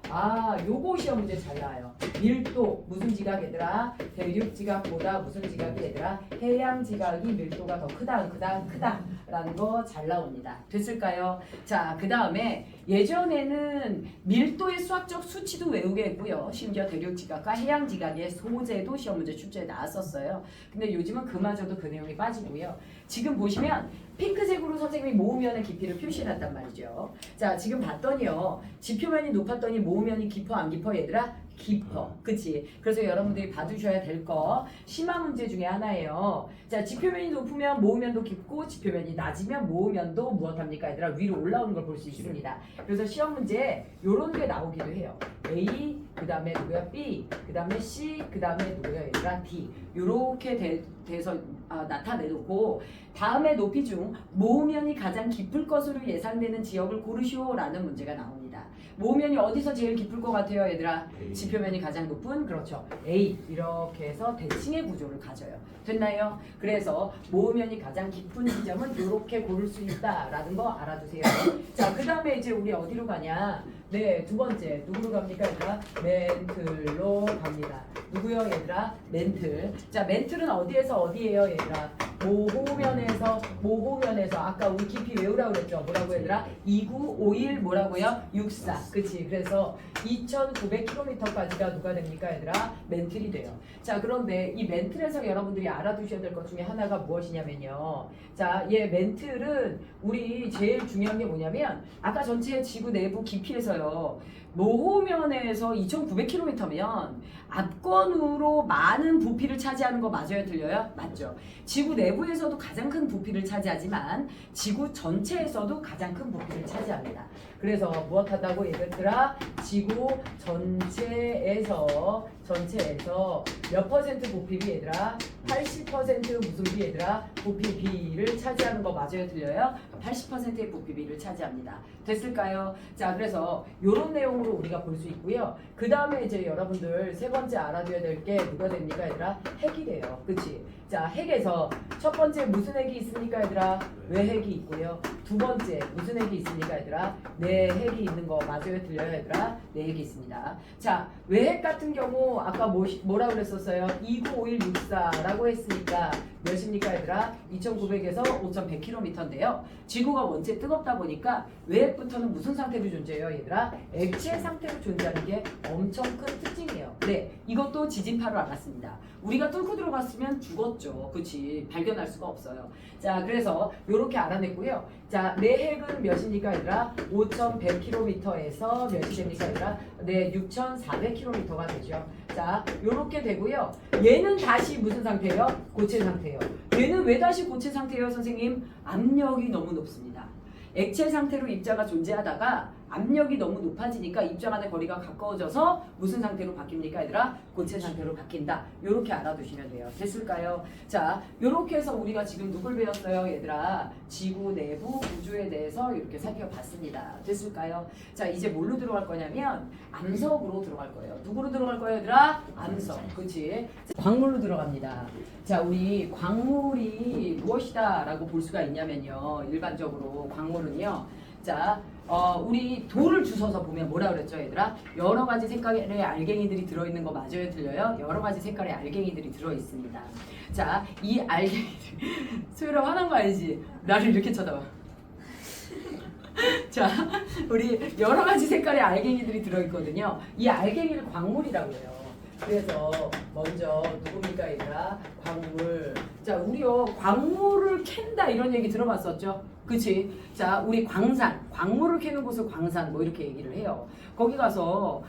A: 요거 시험 문제 잘 나와요. 밀도 무슨 지각 얘들아? 얘들아? 대륙 지각보다 무슨 지각이 얘들아? 해양 지각이 밀도가 더 크다라는 거 잘 나옵니다. 됐을까요? 자, 그 다음에 예전에는 밀도의 수학적 수치도 외우게 했고요. 심지어 대륙 지각과 해양 지각의 소재도 시험 문제 출제에 나왔었어요. 근데 요즘은 그마저도 그 내용이 빠지고요. 지금 보시면 핑크색으로 선생님이 모으면의 깊이를 표시해놨단 말이죠. 자, 지금 봤더니요. 지표면이 높았더니 모으면이 깊어 안 깊어 얘들아? 깊어. 그치? 그래서 여러분들이 봐두셔야 될 거 심화 문제 중에 하나예요. 자, 지표면이 높으면 모으면도 깊고 지표면이 낮으면 모으면도 무엇합니까? 얘들아 위로 올라오는 걸 볼 수 있습니다. 그래서 시험 문제에 요런 게 나오기도 해요. A, 그 다음에 누구야? B, 그 다음에 C, 그 다음에 누구야? 얘들아? D. 요렇게 돼서 나타내놓고 다음에 높이 중 모으면이 가장 깊을 것으로 예상되는 지역을 고르시오 라는 문제가 나옵니다. 모으면이 어디서 제일 깊을 것 같아요 얘들아? 지표면이 가장 높은 그렇죠 A 이렇게 해서 대칭의 구조를 가져요. 됐나요? 그래서 모으면이 가장 깊은 지점은 이렇게 고를 수 있다라는 거 알아두세요. 자, 그 다음에 이제 우리 어디로 가냐? 네, 두 번째 누구로 갑니까 얘들아? 멘틀로 갑니다. 누구요 얘들아? 멘틀. 자, 멘틀은 어디에서 어디예요 얘들아? 모호면에서 아까 우리 깊이 외우라고 그랬죠. 뭐라고 얘들아? 2951 뭐라고요? 64. 그치? 그래서 2900km까지가 누가 됩니까 얘들아? 멘틀이 돼요. 자, 그런데 이 멘틀에서 여러분들이 알아두셔야 될 것 중에 하나가 무엇이냐면요. 자, 얘 멘틀은 우리 제일 중요한 게 뭐냐면 아까 전체 지구 내부 깊이에서요. 모호면에서 2900km면 압권으로 많은 부피를 차지하는 거 맞아요? 틀려요? 맞죠. 지구 내부에서도 가장 큰 부피를 차지하지만 지구 전체에서도 가장 큰 부피를 차지합니다. 그래서 무엇하다고 얘들아? 지구 전체에서 몇 퍼센트 부피비 얘들아? 80% 무슨 비 얘들아? 부피비를 차지하는 거 맞아요? 틀려요? 80%의 부피비를 차지합니다. 됐을까요? 자, 그래서 이런 내용으로 우리가 볼 수 있고요. 그 다음에 이제 여러분들 세 번째 알아둬야 될 게 누가 됩니까 얘들아? 핵이 돼요. 그치? 자, 핵에서 첫 번째 무슨 핵이 있습니까 얘들아? 외핵이 있고요. 두 번째 무슨 핵이 있습니까 얘들아? 내핵이 있는 거 맞아요? 틀려요 얘들아? 내핵이 있습니다. 자, 외핵 같은 경우 아까 뭐라고 그랬었어요? 295164라고 했으니까 몇입니까 얘들아? 2900에서 5100km인데요. 지구가 원체 뜨겁다 보니까 외핵부터는 무슨 상태로 존재해요 얘들아? 액체 상태로 존재하는 게 엄청 큰 특징이에요. 네, 이것도 지진파로 알았습니다. 우리가 뚫고 들어갔으면 죽었죠. 그치? 발견할 수가 없어요. 자, 그래서 요렇게 알아냈고요. 자, 내핵은 몇입니까 얘들아? 5100km에서 몇이 됩니까 얘들아? 네, 6400km가 되죠. 자, 요렇게 되고요. 얘는 다시 무슨 상태예요? 고체 상태예요. 얘는 왜 다시 고체 상태예요 선생님? 압력이 너무 높습니다. 액체 상태로 입자가 존재하다가 압력이 너무 높아지니까 입자 간의 거리가 가까워져서 무슨 상태로 바뀝니까 얘들아? 고체 상태로 바뀐다. 요렇게 알아두시면 돼요. 됐을까요? 자, 요렇게 해서 우리가 지금 누굴 배웠어요 얘들아? 지구 내부 구조에 대해서 이렇게 살펴봤습니다. 됐을까요? 자, 이제 뭘로 들어갈 거냐면 암석으로 들어갈 거예요. 누구로 들어갈 거예요 얘들아? 암석. 그치? 광물로 들어갑니다. 자, 우리 광물이 무엇이다 라고 볼 수가 있냐면요. 일반적으로 광물은요. 자, 우리 돌을 주워서 보면 뭐라 그랬죠 얘들아? 여러 가지 색깔의 알갱이들이 들어있는 거 맞아요? 틀려요? 여러 가지 색깔의 알갱이들이 들어있습니다. 자, 이 알갱이들 소율아 화난 거 알지? 나를 이렇게 쳐다봐. 자, 우리 여러 가지 색깔의 알갱이들이 들어있거든요. 이 알갱이를 광물이라고 해요. 그래서 먼저 누굽니까 얘들아? 광물. 자, 우리요 광물을 캔다 이런 얘기 들어봤었죠? 그치? 자, 우리 광물을 캐는 곳을 광산 뭐 이렇게 얘기를 해요. 거기 가서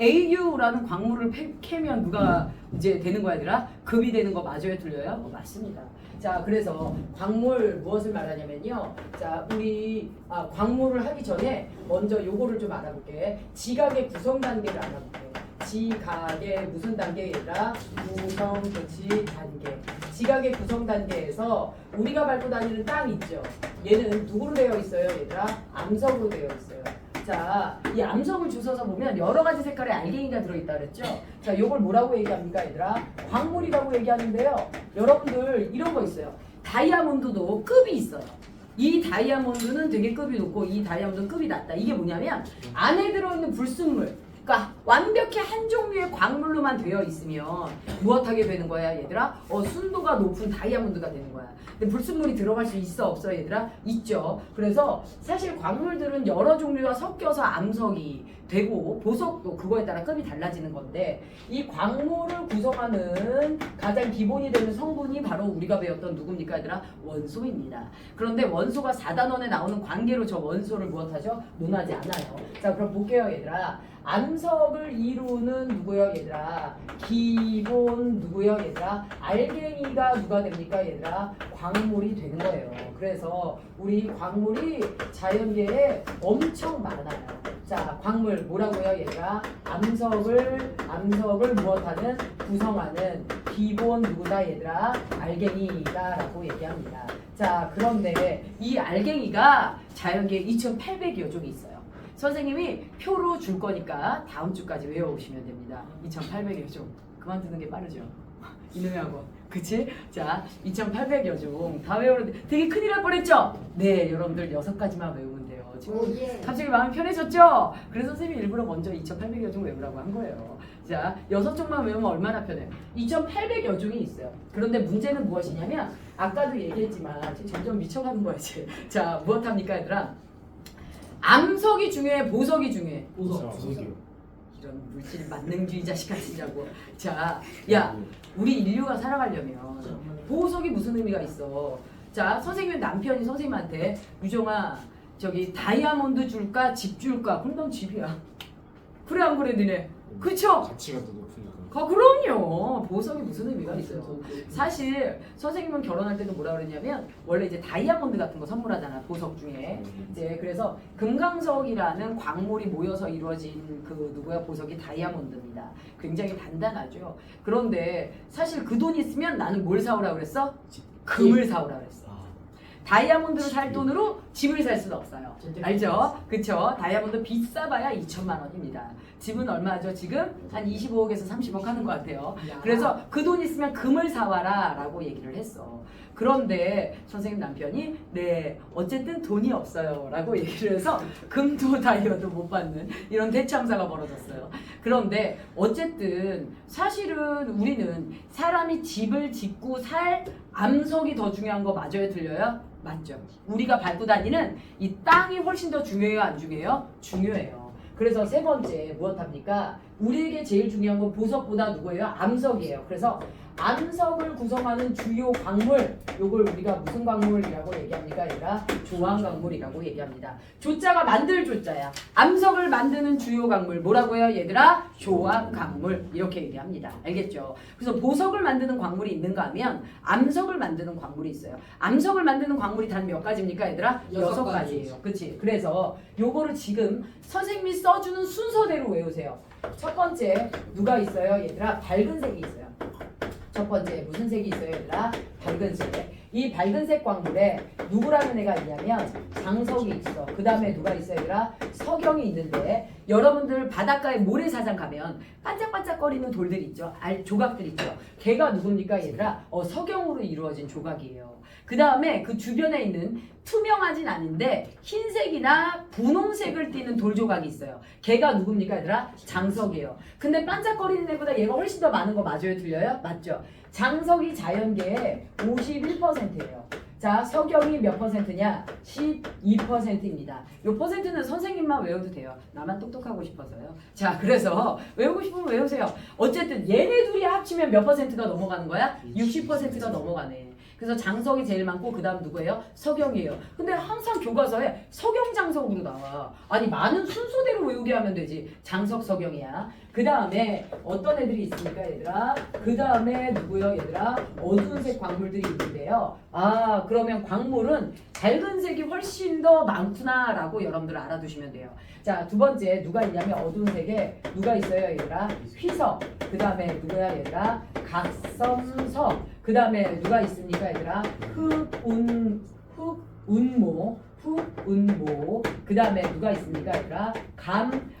A: AU라는 광물을 캐면 누가 이제 되는 거야 얘들아? 급이 되는 거 맞아요? 틀려요? 맞습니다. 자, 그래서 광물 무엇을 말하냐면요. 자, 우리 광물을 하기 전에 먼저 요거를 좀 알아볼게. 지각의 구성 단계를 알아볼게. 지각의 무슨 단계 얘들아? 구성 조치 단계. 지각의 구성 단계에서 우리가 밟고 다니는 땅 있죠. 얘는 누구로 되어 있어요 얘들아? 암석으로 되어 있어요. 자, 이 암석을 주워서 보면 여러 가지 색깔의 알갱이가 들어있다 그랬죠. 자, 요걸 뭐라고 얘기합니까 얘들아? 광물이라고 얘기하는데요. 여러분들 이런 거 있어요. 다이아몬드도 급이 있어요. 이 다이아몬드는 되게 급이 높고 이 다이아몬드는 급이 낮다. 이게 뭐냐면 안에 들어있는 불순물, 그러니까 완벽히 한 종류의 광물로만 되어 있으면 무엇하게 되는 거야 얘들아? 순도가 높은 다이아몬드가 되는 거야. 근데 불순물이 들어갈 수 있어 없어 얘들아? 있죠. 그래서 사실 광물들은 여러 종류가 섞여서 암석이 되고 보석도 그거에 따라 급이 달라지는 건데 이 광물을 구성하는 가장 기본이 되는 성분이 바로 우리가 배웠던 누굽니까 얘들아? 원소입니다. 그런데 원소가 4단원에 나오는 관계로 저 원소를 무엇하죠? 논하지 않아요. 자 그럼 볼게요 얘들아. 암석을 이루는 누구요 얘들아? 기본 누구요 얘들아? 알갱이가 누가 됩니까 얘들아? 광물이 되는 거예요. 그래서 우리 광물이 자연계에 엄청 많아요. 자 광물 뭐라고요 얘들아? 암석을 무엇하는? 구성하는 기본 누구다 얘들아? 알갱이다라고 얘기합니다. 자 그런데 이 알갱이가 자연계에 2,800여 종이 있어요. 선생님이 표로 줄 거니까 다음 주까지 외워오시면 됩니다. 2,800여 종. 그만 두는 게 빠르죠. 이놈의 학원. 그치? 자, 2,800여 종. 다 외우는데 되게 큰일 날 뻔했죠? 네, 여러분들 6가지만 외우면 돼요. 지금 갑자기 마음이 편해졌죠? 그래서 선생님이 일부러 먼저 2,800여 종 외우라고 한 거예요. 자, 6종만 외우면 얼마나 편해요? 2,800여 종이 있어요. 그런데 문제는 무엇이냐면 아까도 얘기했지만 점점 미쳐가는 거야, 이제. 자, 무엇합니까, 얘들아? 암석이 중요해, 보석이 중요해?
B: 보석이요.
A: 이런 물질 만능주의 자식 같으냐고. 자, 야, 우리 인류가 살아가려면 보석이 무슨 의미가 있어? 자, 선생님 남편이 선생님한테 유정아, 저기 다이아몬드 줄까, 집 줄까? 그럼 넌 집이야. 그래 안 그래 니네? 그쵸?
B: 가치가 더 높으니까.
A: 그럼요. 보석이 무슨 의미가 있어요. 사실 선생님은 결혼할 때도 뭐라 그랬냐면 원래 이제 다이아몬드 같은 거 선물하잖아. 보석 중에. 이제 그래서 금강석이라는 광물이 모여서 이루어진 그 누구야 보석이 다이아몬드입니다. 굉장히 단단하죠. 그런데 사실 그 돈 있으면 나는 뭘 사오라 그랬어? 금을 사오라 그랬어. 다이아몬드를 살 돈으로 집을 살 수는 없어요. 알죠? 그쵸? 다이아몬드 비싸봐야 2천만 원입니다. 집은 얼마죠? 지금 한 25억에서 30억 하는 것 같아요. 그래서 그 돈 있으면 금을 사와라 라고 얘기를 했어. 그런데 선생님 남편이 네 어쨌든 돈이 없어요 라고 얘기를 해서 금도 다이아도 못 받는 이런 대참사가 벌어졌어요. 그런데 어쨌든 사실은 우리는 사람이 집을 짓고 살 암석이 더 중요한 거 맞아요? 틀려요? 맞죠. 우리가 밟고 다니는 이 땅이 훨씬 더 중요해요? 안 중요해요? 중요해요. 그래서 세 번째 무엇합니까? 우리에게 제일 중요한 건 보석보다 누구예요? 암석이에요. 그래서 암석을 구성하는 주요 광물, 요걸 우리가 무슨 광물이라고 얘기합니까? 얘가 조항광물이라고 얘기합니다. 조자가 만들 조자야. 암석을 만드는 주요 광물 뭐라고요? 얘들아? 조항광물 이렇게 얘기합니다. 알겠죠? 그래서 보석을 만드는 광물이 있는가 하면 암석을 만드는 광물이 있어요. 암석을 만드는 광물이 단 몇 가지입니까? 얘들아? 6가지예요. 그치? 그래서 요거를 지금 선생님이 써주는 순서대로 외우세요. 첫 번째 누가 있어요? 얘들아? 밝은 색이 있어요. 첫 번째 무슨 색이 있어요 얘들아? 밝은 색. 이 밝은 색 광물에 누구라는 애가 있냐면 장석이 있어. 그 다음에 누가 있어요 얘들아? 석영이 있는데 여러분들 바닷가에 모래사장 가면 반짝반짝거리는 돌들 있죠. 조각들 있죠. 걔가 누굽니까 얘들아? 석영으로 이루어진 조각이에요. 그 다음에 그 주변에 있는 투명하진 않은데 흰색이나 분홍색을 띠는 돌조각이 있어요. 걔가 누굽니까 얘들아? 장석이에요. 근데 반짝거리는 애보다 얘가 훨씬 더 많은 거 맞아요? 틀려요? 맞죠? 장석이 자연계의 51%예요. 자, 석영이 몇 퍼센트냐? 12%입니다. 요 퍼센트는 선생님만 외워도 돼요. 나만 똑똑하고 싶어서요. 자, 그래서 외우고 싶으면 외우세요. 어쨌든 얘네 둘이 합치면 몇 퍼센트가 넘어가는 거야? 60%가 넘어가네. 그래서 장석이 제일 많고 그 다음 누구예요? 석영이에요. 근데 항상 교과서에 석영장석으로 나와. 아니 많은 순서대로 외우게 하면 되지. 장석 석영이야. 그 다음에 어떤 애들이 있습니까 얘들아? 그 다음에 누구요 얘들아? 어두운 색 광물들이 있는데요. 아 그러면 광물은 밝은 색이 훨씬 더 많구나 라고 여러분들 알아두시면 돼요. 자, 두 번째 누가 있냐면 어두운 색에 누가 있어요 얘들아? 휘석. 그 다음에 누구야 얘들아? 각섬석. 그 다음에 누가 있습니까 얘들아? 흑운모. 그 다음에 누가 있습니까 얘들아?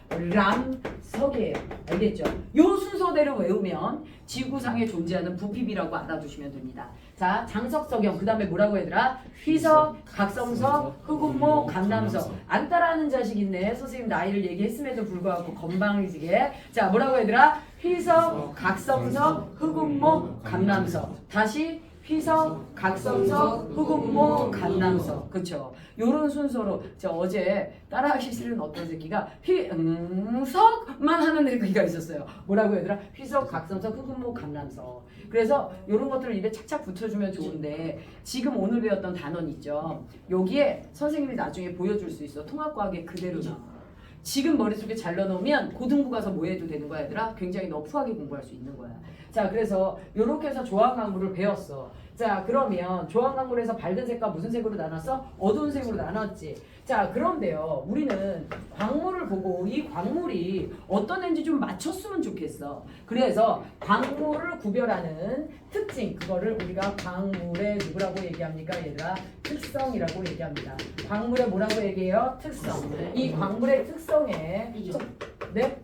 A: 감람석이에요. 알겠죠? 요 순서대로 외우면 지구상에 존재하는 부피비라고 알아두시면 됩니다. 자, 장석석영. 그 다음에 뭐라고 얘들아? 휘석, 각성석, 흑운모, 감남석. 안 따라하는 자식 있네. 선생님 나이를 얘기했음에도 불구하고 건방지게. 자, 뭐라고 얘들아? 휘석, 각성석, 흑운모, 감남석. 다시 휘석, 각성석, 흑운모, 감남석. 그쵸? 요런 순서로 저 어제 따라하기 싫은 어떤 새끼가 석만 하는 애가 있었어요. 뭐라고 얘들아? 휘석, 각성석, 흑운모, 감남석. 그래서 요런 것들을 입에 착착 붙여주면 좋은데 지금 오늘 배웠던 단원 있죠? 여기에 선생님이 나중에 보여줄 수 있어. 통합과학에 그대로 나와. 지금 머릿속에 잘 넣어놓으면 고등부 가서 뭐 해도 되는 거야 얘들아? 굉장히 너프하게 공부할 수 있는 거야. 자, 그래서 요렇게 해서 조항 강물을 배웠어. 자, 그러면 조항 강물에서 밝은 색과 무슨 색으로 나눴어? 어두운 색으로 나눴지. 자, 그런데요, 우리는 광물을 보고 이 광물이 어떤 애인지 좀 맞췄으면 좋겠어. 그래서 광물을 구별하는 특징, 그거를 우리가 광물의 누구라고 얘기합니까 얘들아? 특성이라고 얘기합니다. 광물의 뭐라고 얘기해요? 특성. 이 광물의 특성에 네?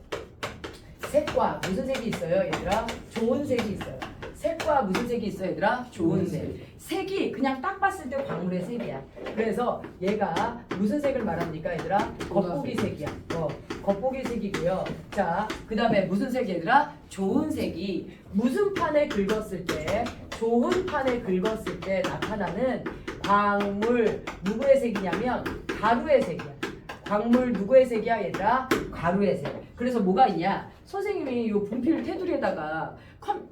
A: 색과 무슨 색이 있어요 얘들아? 좋은 색이 있어요. 색과 무슨 색이 있어요 얘들아? 좋은 색. 색이 그냥 딱 봤을 때 광물의 색이야. 그래서 얘가 무슨 색을 말합니까 얘들아? 겉보기 색이야. 겉보기 색이고요. 자, 그 다음에 무슨 색 얘들아? 좋은 색이 무슨 판에 긁었을 때, 좋은 판에 긁었을 때 나타나는 광물 누구의 색이냐면 가루의 색이야. 광물 누구의 색이야 얘들아? 가루의 색. 그래서 뭐가 있냐? 선생님이 요 분필 테두리에다가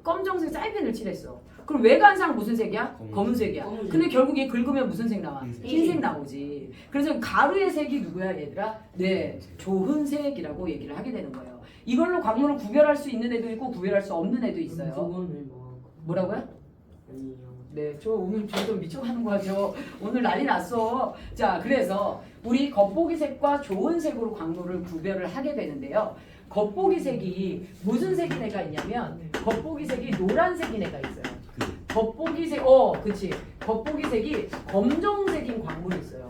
A: 검정색 사인펜을 칠했어. 그럼 외관상 무슨 색이야? 검은색이야. 근데 결국 얘 긁으면 무슨 색 나와? 흰색 나오지. 그래서 가루의 색이 누구야 얘들아? 네, 좋은 색이라고 얘기를 하게 되는 거예요. 이걸로 광물을 구별할 수 있는 애도 있고 구별할 수 없는 애도 있어요. 뭐라고요? 네, 저 오늘 저도 미쳐가는 거죠. 오늘 난리 났어. 자, 그래서 우리 겉보기 색과 좋은 색으로 광물을 구별을 하게 되는데요. 겉보기 색이 무슨 색인 애가 있냐면 겉보기 색이 노란색인 애가 있어요. 겉보기 색, 그치. 겉보기 색이 검정색인 광물이 있어요.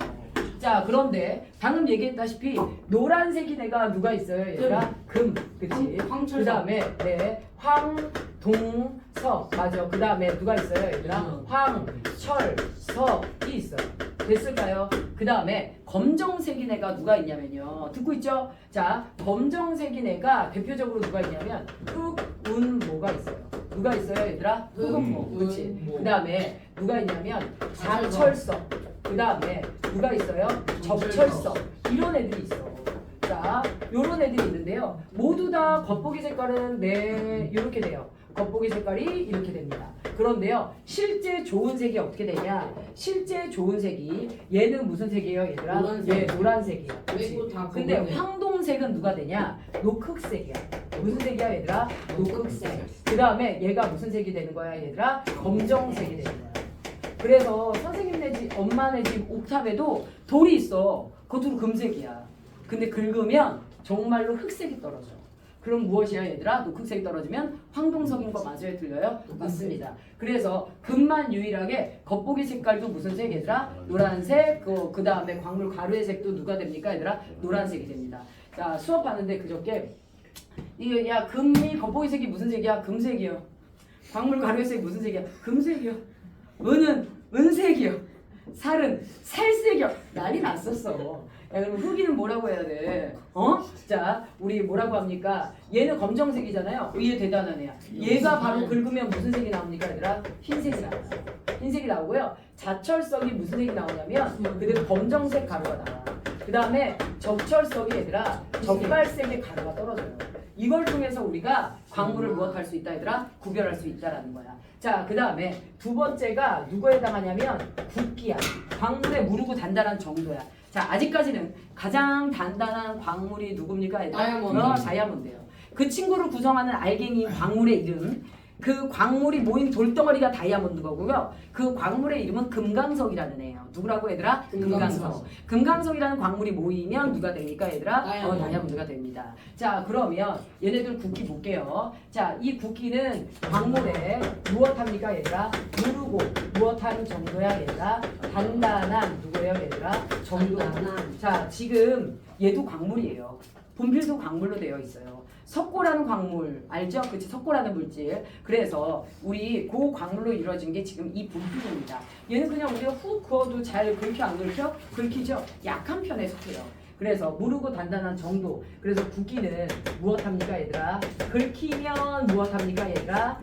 A: 자, 그런데 방금 얘기했다시피 노란색인 애가 누가 있어요? 얘가 금, 그치. 그 다음에 네, 황동석, 맞아. 그 다음에 누가 있어요? 얘들아? 황철석이 있어요. 됐을까요? 그 다음에 검정색인 애가 누가 있냐면요. 듣고 있죠? 자, 검정색인 애가 대표적으로 누가 있냐면 흑운모가 있어요. 누가 있어요 얘들아? 흑운모. 그치? 그 다음에 누가 있냐면 자철석. 그 다음에 누가 있어요? 적철석. 이런 애들이 있어. 자, 요런 애들이 있는데요. 모두 다 겉보기 색깔은 네, 이렇게 돼요. 겉보기 색깔이 이렇게 됩니다. 그런데요, 실제 좋은 색이 어떻게 되냐? 실제 좋은 색이 얘는 무슨 색이에요, 얘들아?
B: 노란색.
A: 얘 노란색이야. 그치?
B: 다
A: 근데
B: 그거네.
A: 황동색은 누가 되냐? 녹흑색이야. 무슨 색이야, 얘들아? 녹흑색. 그 다음에 얘가 무슨 색이 되는 거야, 얘들아? 검정색이 되는 거야. 그래서 선생님네 집, 엄마네 집 옥탑에도 돌이 있어. 그것도 금색이야. 근데 긁으면 정말로 흑색이 떨어져. 그럼 무엇이야 얘들아? 녹흑색이 떨어지면 황동석인 거 맞아요? 틀려요? 맞습니다. 그래서 금만 유일하게 겉보기 색깔도 무슨 색 얘들아? 노란색. 그 다음에 광물 가루의 색도 누가 됩니까 얘들아? 노란색이 됩니다. 자, 수업하는데 그저께 이거 야 금이 겉보기 색이 무슨 색이야? 금색이요. 광물 가루의 색 무슨 색이야? 금색이요. 은은 은색이요. 살은 살색이요. 난리 났었어. 야, 그럼 흑이는 뭐라고 해야 돼? 자, 우리 뭐라고 합니까? 얘는 검정색이잖아요. 얘 대단한 애야. 얘가 바로 긁으면 무슨 색이 나옵니까, 얘들아? 흰색이 나와요. 흰색이 나오고요. 자철석이 무슨 색이 나오냐면 그대로 검정색 가루가 나와. 그 다음에 적철석이 얘들아 적갈색의 가루가 떨어져요. 이걸 통해서 우리가 광물을 무엇할 수 있다 얘들아? 구별할 수 있다라는 거야. 자, 그 다음에 두 번째가 누구에 해당하냐면 굵기야. 광물에 무르고 단단한 정도야. 자, 아직까지는 가장 단단한 광물이 누굽니까? 얘들아?
B: 다이아몬드.
A: 다이아몬드예요. 그 친구를 구성하는 알갱이 광물의 이름, 그 광물이 모인 돌덩어리가 다이아몬드 거고요. 그 광물의 이름은 금강석이라는 애예요. 누구라고 얘들아? 금강석. 금강석이라는 광물이 모이면 누가 됩니까 얘들아? 다이아몬드가 됩니다. 자, 그러면 얘네들 굵기 볼게요. 자, 이 굵기는 광물에 무엇합니까 얘들아? 누르고 무엇하는 정도야 얘들아? 단단한 누구예요 얘들아? 정도. 자, 지금 얘도 광물이에요. 분필도 광물로 되어 있어요. 석고라는 광물 알죠? 그치? 석고라는 물질. 그래서 우리 그 광물로 이루어진 게 지금 이 분필입니다. 얘는 그냥 우리가 훅 그어도 잘 긁혀 안 긁혀? 긁히죠? 약한 편에 속해요. 그래서 무르고 단단한 정도. 그래서 굵기는 무엇합니까 얘들아? 긁히면 무엇합니까 얘들아?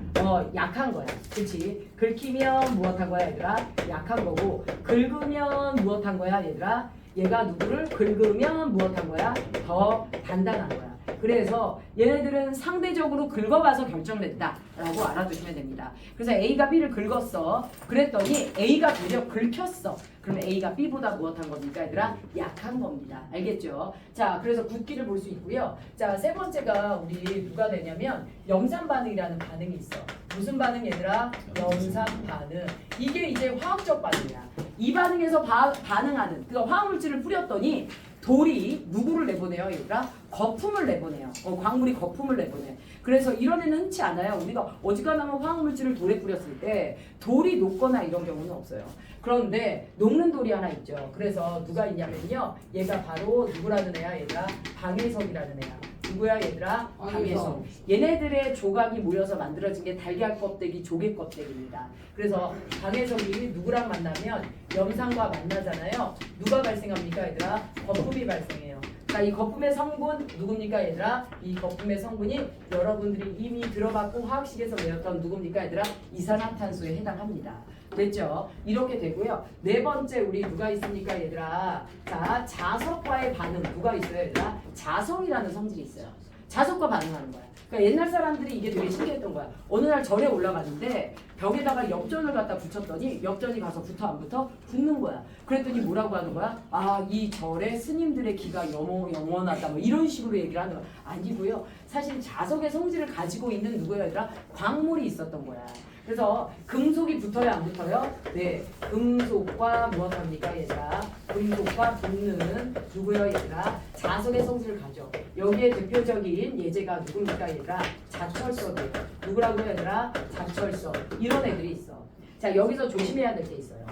A: 약한 거야. 그치? 긁히면 무엇한 거야 얘들아? 약한 거고, 긁으면 무엇한 거야 얘들아? 얘가 누구를 긁으면 무엇한 거야? 더 단단한 거야. 그래서 얘네들은 상대적으로 긁어가서 결정됐다라고 알아두시면 됩니다. 그래서 A가 B를 긁었어. 그랬더니 A가 되려 긁혔어. 그러면 A가 B보다 무엇한 겁니까 얘들아? 약한 겁니다. 알겠죠? 자, 그래서 굵기를 볼 수 있고요. 자, 세 번째가 우리 누가 되냐면 염산 반응이라는 반응이 있어. 무슨 반응 얘들아? 염산 반응. 이게 이제 화학적 반응이야. 이 반응에서 반응하는, 그러니까 화학물질을 뿌렸더니 돌이 누구를 내보내요 얘들아? 거품을 내보내요. 광물이 거품을 내보내. 그래서 이런 애는 흔치 않아요. 우리가 어지간하면 화학물질을 돌에 뿌렸을 때 돌이 녹거나 이런 경우는 없어요. 그런데 녹는 돌이 하나 있죠. 그래서 누가 있냐면요, 얘가 바로 누구라는 애야 얘들아? 방해석이라는 애야. 누구야 얘들아? 방해석. 얘네들의 조각이 모여서 만들어진 게 달걀 껍데기, 조개 껍데기입니다. 그래서 방해석이 누구랑 만나면 염산과 만나잖아요. 누가 발생합니까 얘들아? 거품이 발생해요. 자, 이 거품의 성분 누굽니까 얘들아? 이 거품의 성분이 여러분들이 이미 들어봤고 화학식에서 배웠던 누굽니까 얘들아? 이산화탄소에 해당합니다. 됐죠? 이렇게 되고요. 네 번째 우리 누가 있습니까 얘들아? 자, 자석과의 반응 누가 있어요 얘들아? 자성이라는 성질이 있어요. 자석과 반응하는 거야. 그러니까 옛날 사람들이 이게 되게 신기했던 거야. 어느 날 절에 올라갔는데 벽에다가 엽전을 갖다 붙였더니 엽전이 가서 붙어 안 붙어? 붙는 거야. 그랬더니 뭐라고 하는 거야? 아, 이 절에 스님들의 기가 영원하다. 뭐 이런 식으로 얘기를 하는 거야. 아니고요. 사실 자석의 성질을 가지고 있는 누구야 얘들아? 광물이 있었던 거야. 그래서 금속이 붙어요 안 붙어요? 네, 금속과 무엇합니까 얘들아? 금속과 붙는 누구요 얘들아? 자석의 성질을 가져. 여기에 대표적인 예제가 누굽니까 얘들아? 자철석이에요. 누구라고 얘들아? 자철석. 이런 애들이 있어. 자, 여기서 조심해야 될 게 있어요.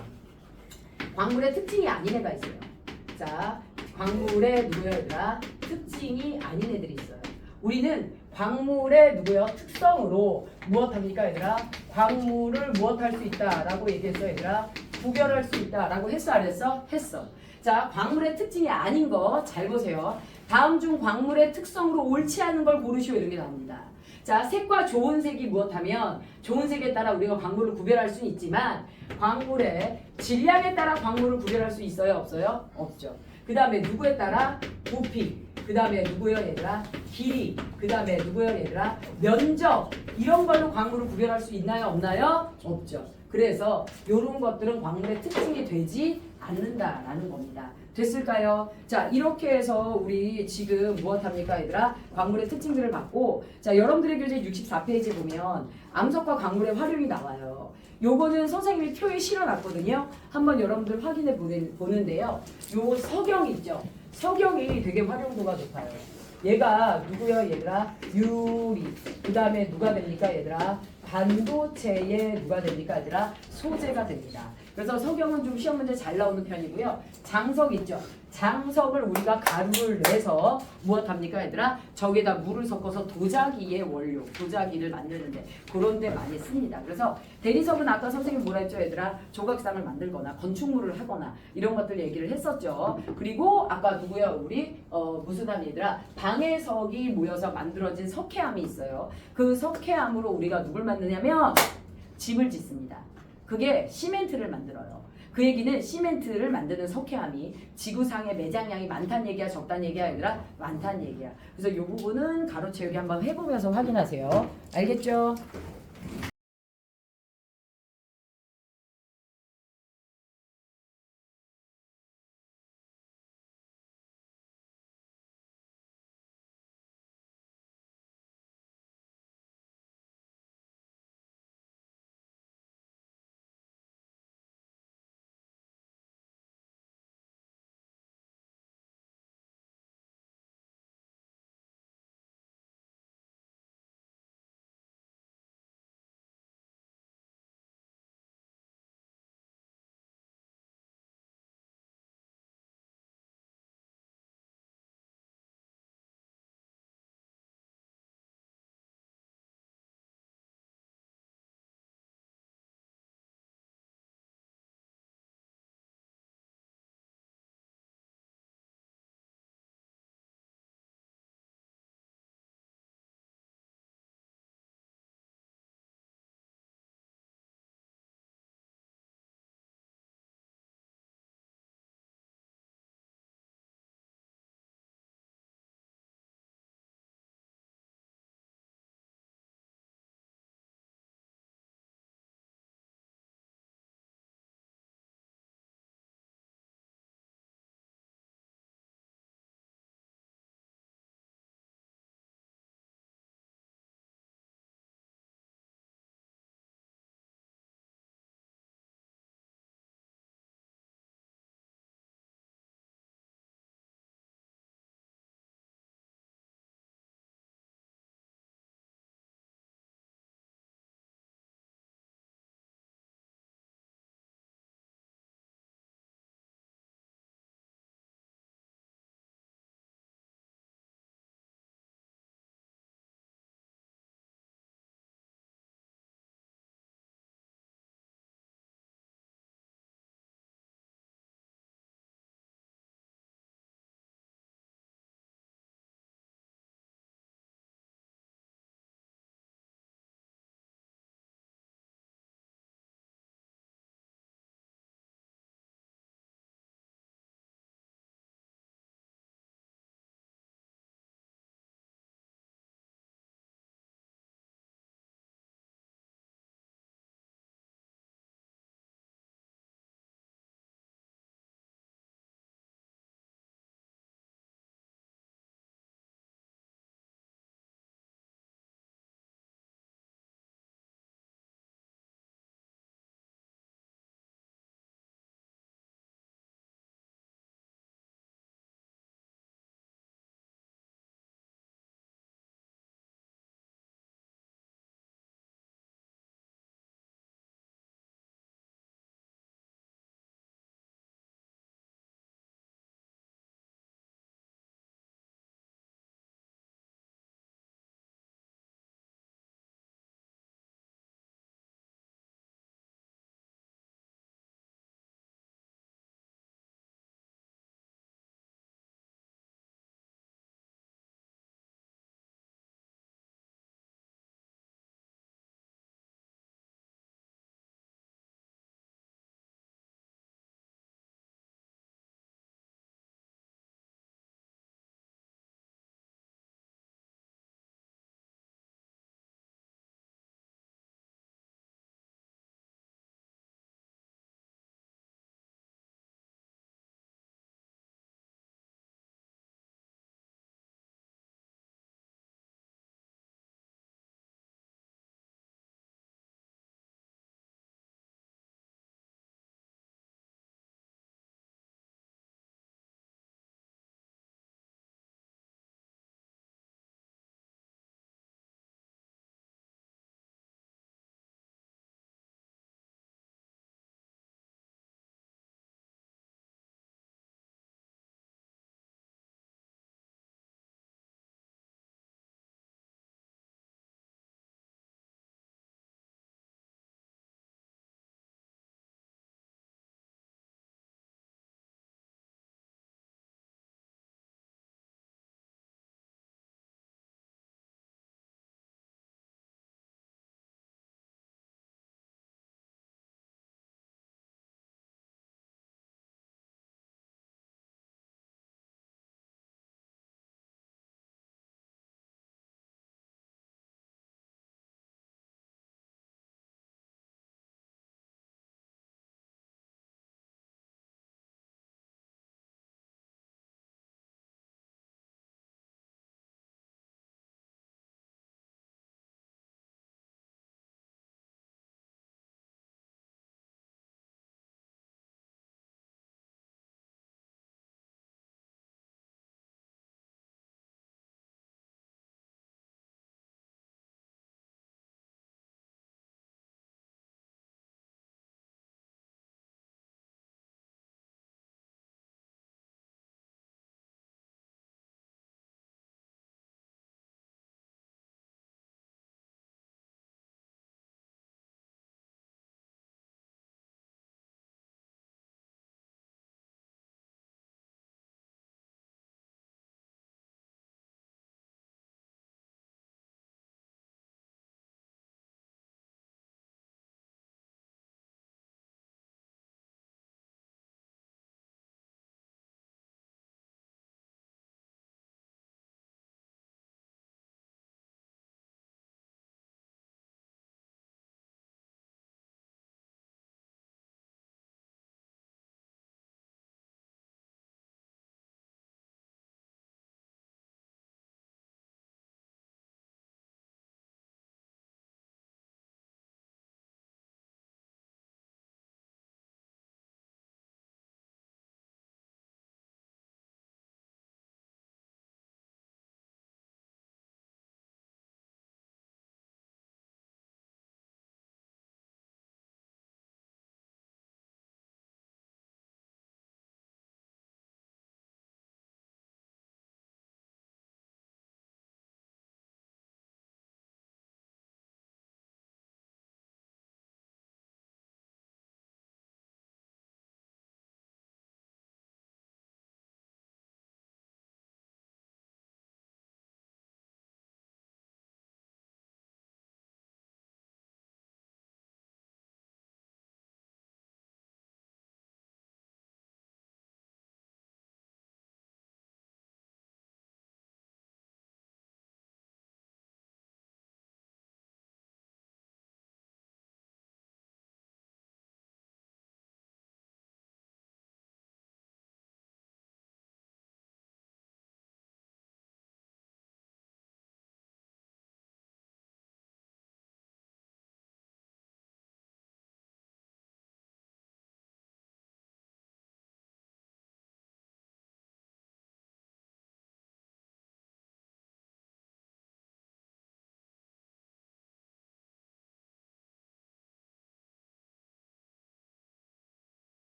A: 광물의 특징이 아닌 애가 있어요. 자, 광물의 누구요 얘들아? 특징이 아닌 애들이 있어요. 우리는 광물의 누구요? 특성으로 무엇합니까 얘들아? 광물을 무엇할 수 있다라고 얘기했어 얘들아? 구별할 수 있다라고 했어 안 했어? 했어. 자, 광물의 특징이 아닌 거 잘 보세요. 다음 중 광물의 특성으로 옳지 않은 걸 고르시오 이런 게 나옵니다. 자, 색과 좋은 색이 무엇하면 좋은 색에 따라 우리가 광물을 구별할 수는 있지만 광물의 질량에 따라 광물을 구별할 수 있어요 없어요? 없죠. 그 다음에 누구에 따라? 부피. 그 다음에 누구요 얘들아? 길이. 그 다음에 누구요 얘들아? 면적. 이런 걸로 광물을 구별할 수 있나요 없나요? 없죠. 그래서 이런 것들은 광물의 특징이 되지 않는다라는 겁니다. 됐을까요? 자, 이렇게 해서 우리 지금 무엇합니까 얘들아? 광물의 특징들을 봤고, 자, 여러분들의 교재 64페이지 보면 암석과 광물의 활용이 나와요. 요거는 선생님이 표에 실어놨거든요. 한번 여러분들 확인해 보는데요. 요 석영 있죠? 석영이 되게 활용도가 높아요. 얘가 누구요 얘들아? 유리. 그 다음에 누가 됩니까 얘들아? 반도체의 누가 됩니까 얘들아? 소재가 됩니다. 그래서 석영은 좀 시험 문제 잘 나오는 편이고요. 장석 있죠? 장석을 우리가 가루를 내서 무엇합니까 얘들아? 저기에다 물을 섞어서 도자기의 원료, 도자기를 만드는데 그런 데 많이 씁니다. 그래서 대리석은 아까 선생님 뭐라 했죠 얘들아? 조각상을 만들거나 건축물을 하거나 이런 것들 얘기를 했었죠. 그리고 아까 누구야 우리 무슨 함 얘들아? 방해석이 모여서 만들어진 석회암이 있어요. 그 석회암으로 우리가 누굴 만드냐면 집을 짓습니다. 그게 시멘트를 만들어요. 그 얘기는 시멘트를 만드는 석회암이 지구상의 매장량이 많다는 얘기야 적다는 얘기야 얘들아? 많다는 얘기야. 그래서 이 부분은 가로 채우기 한번 해보면서 확인하세요. 알겠죠?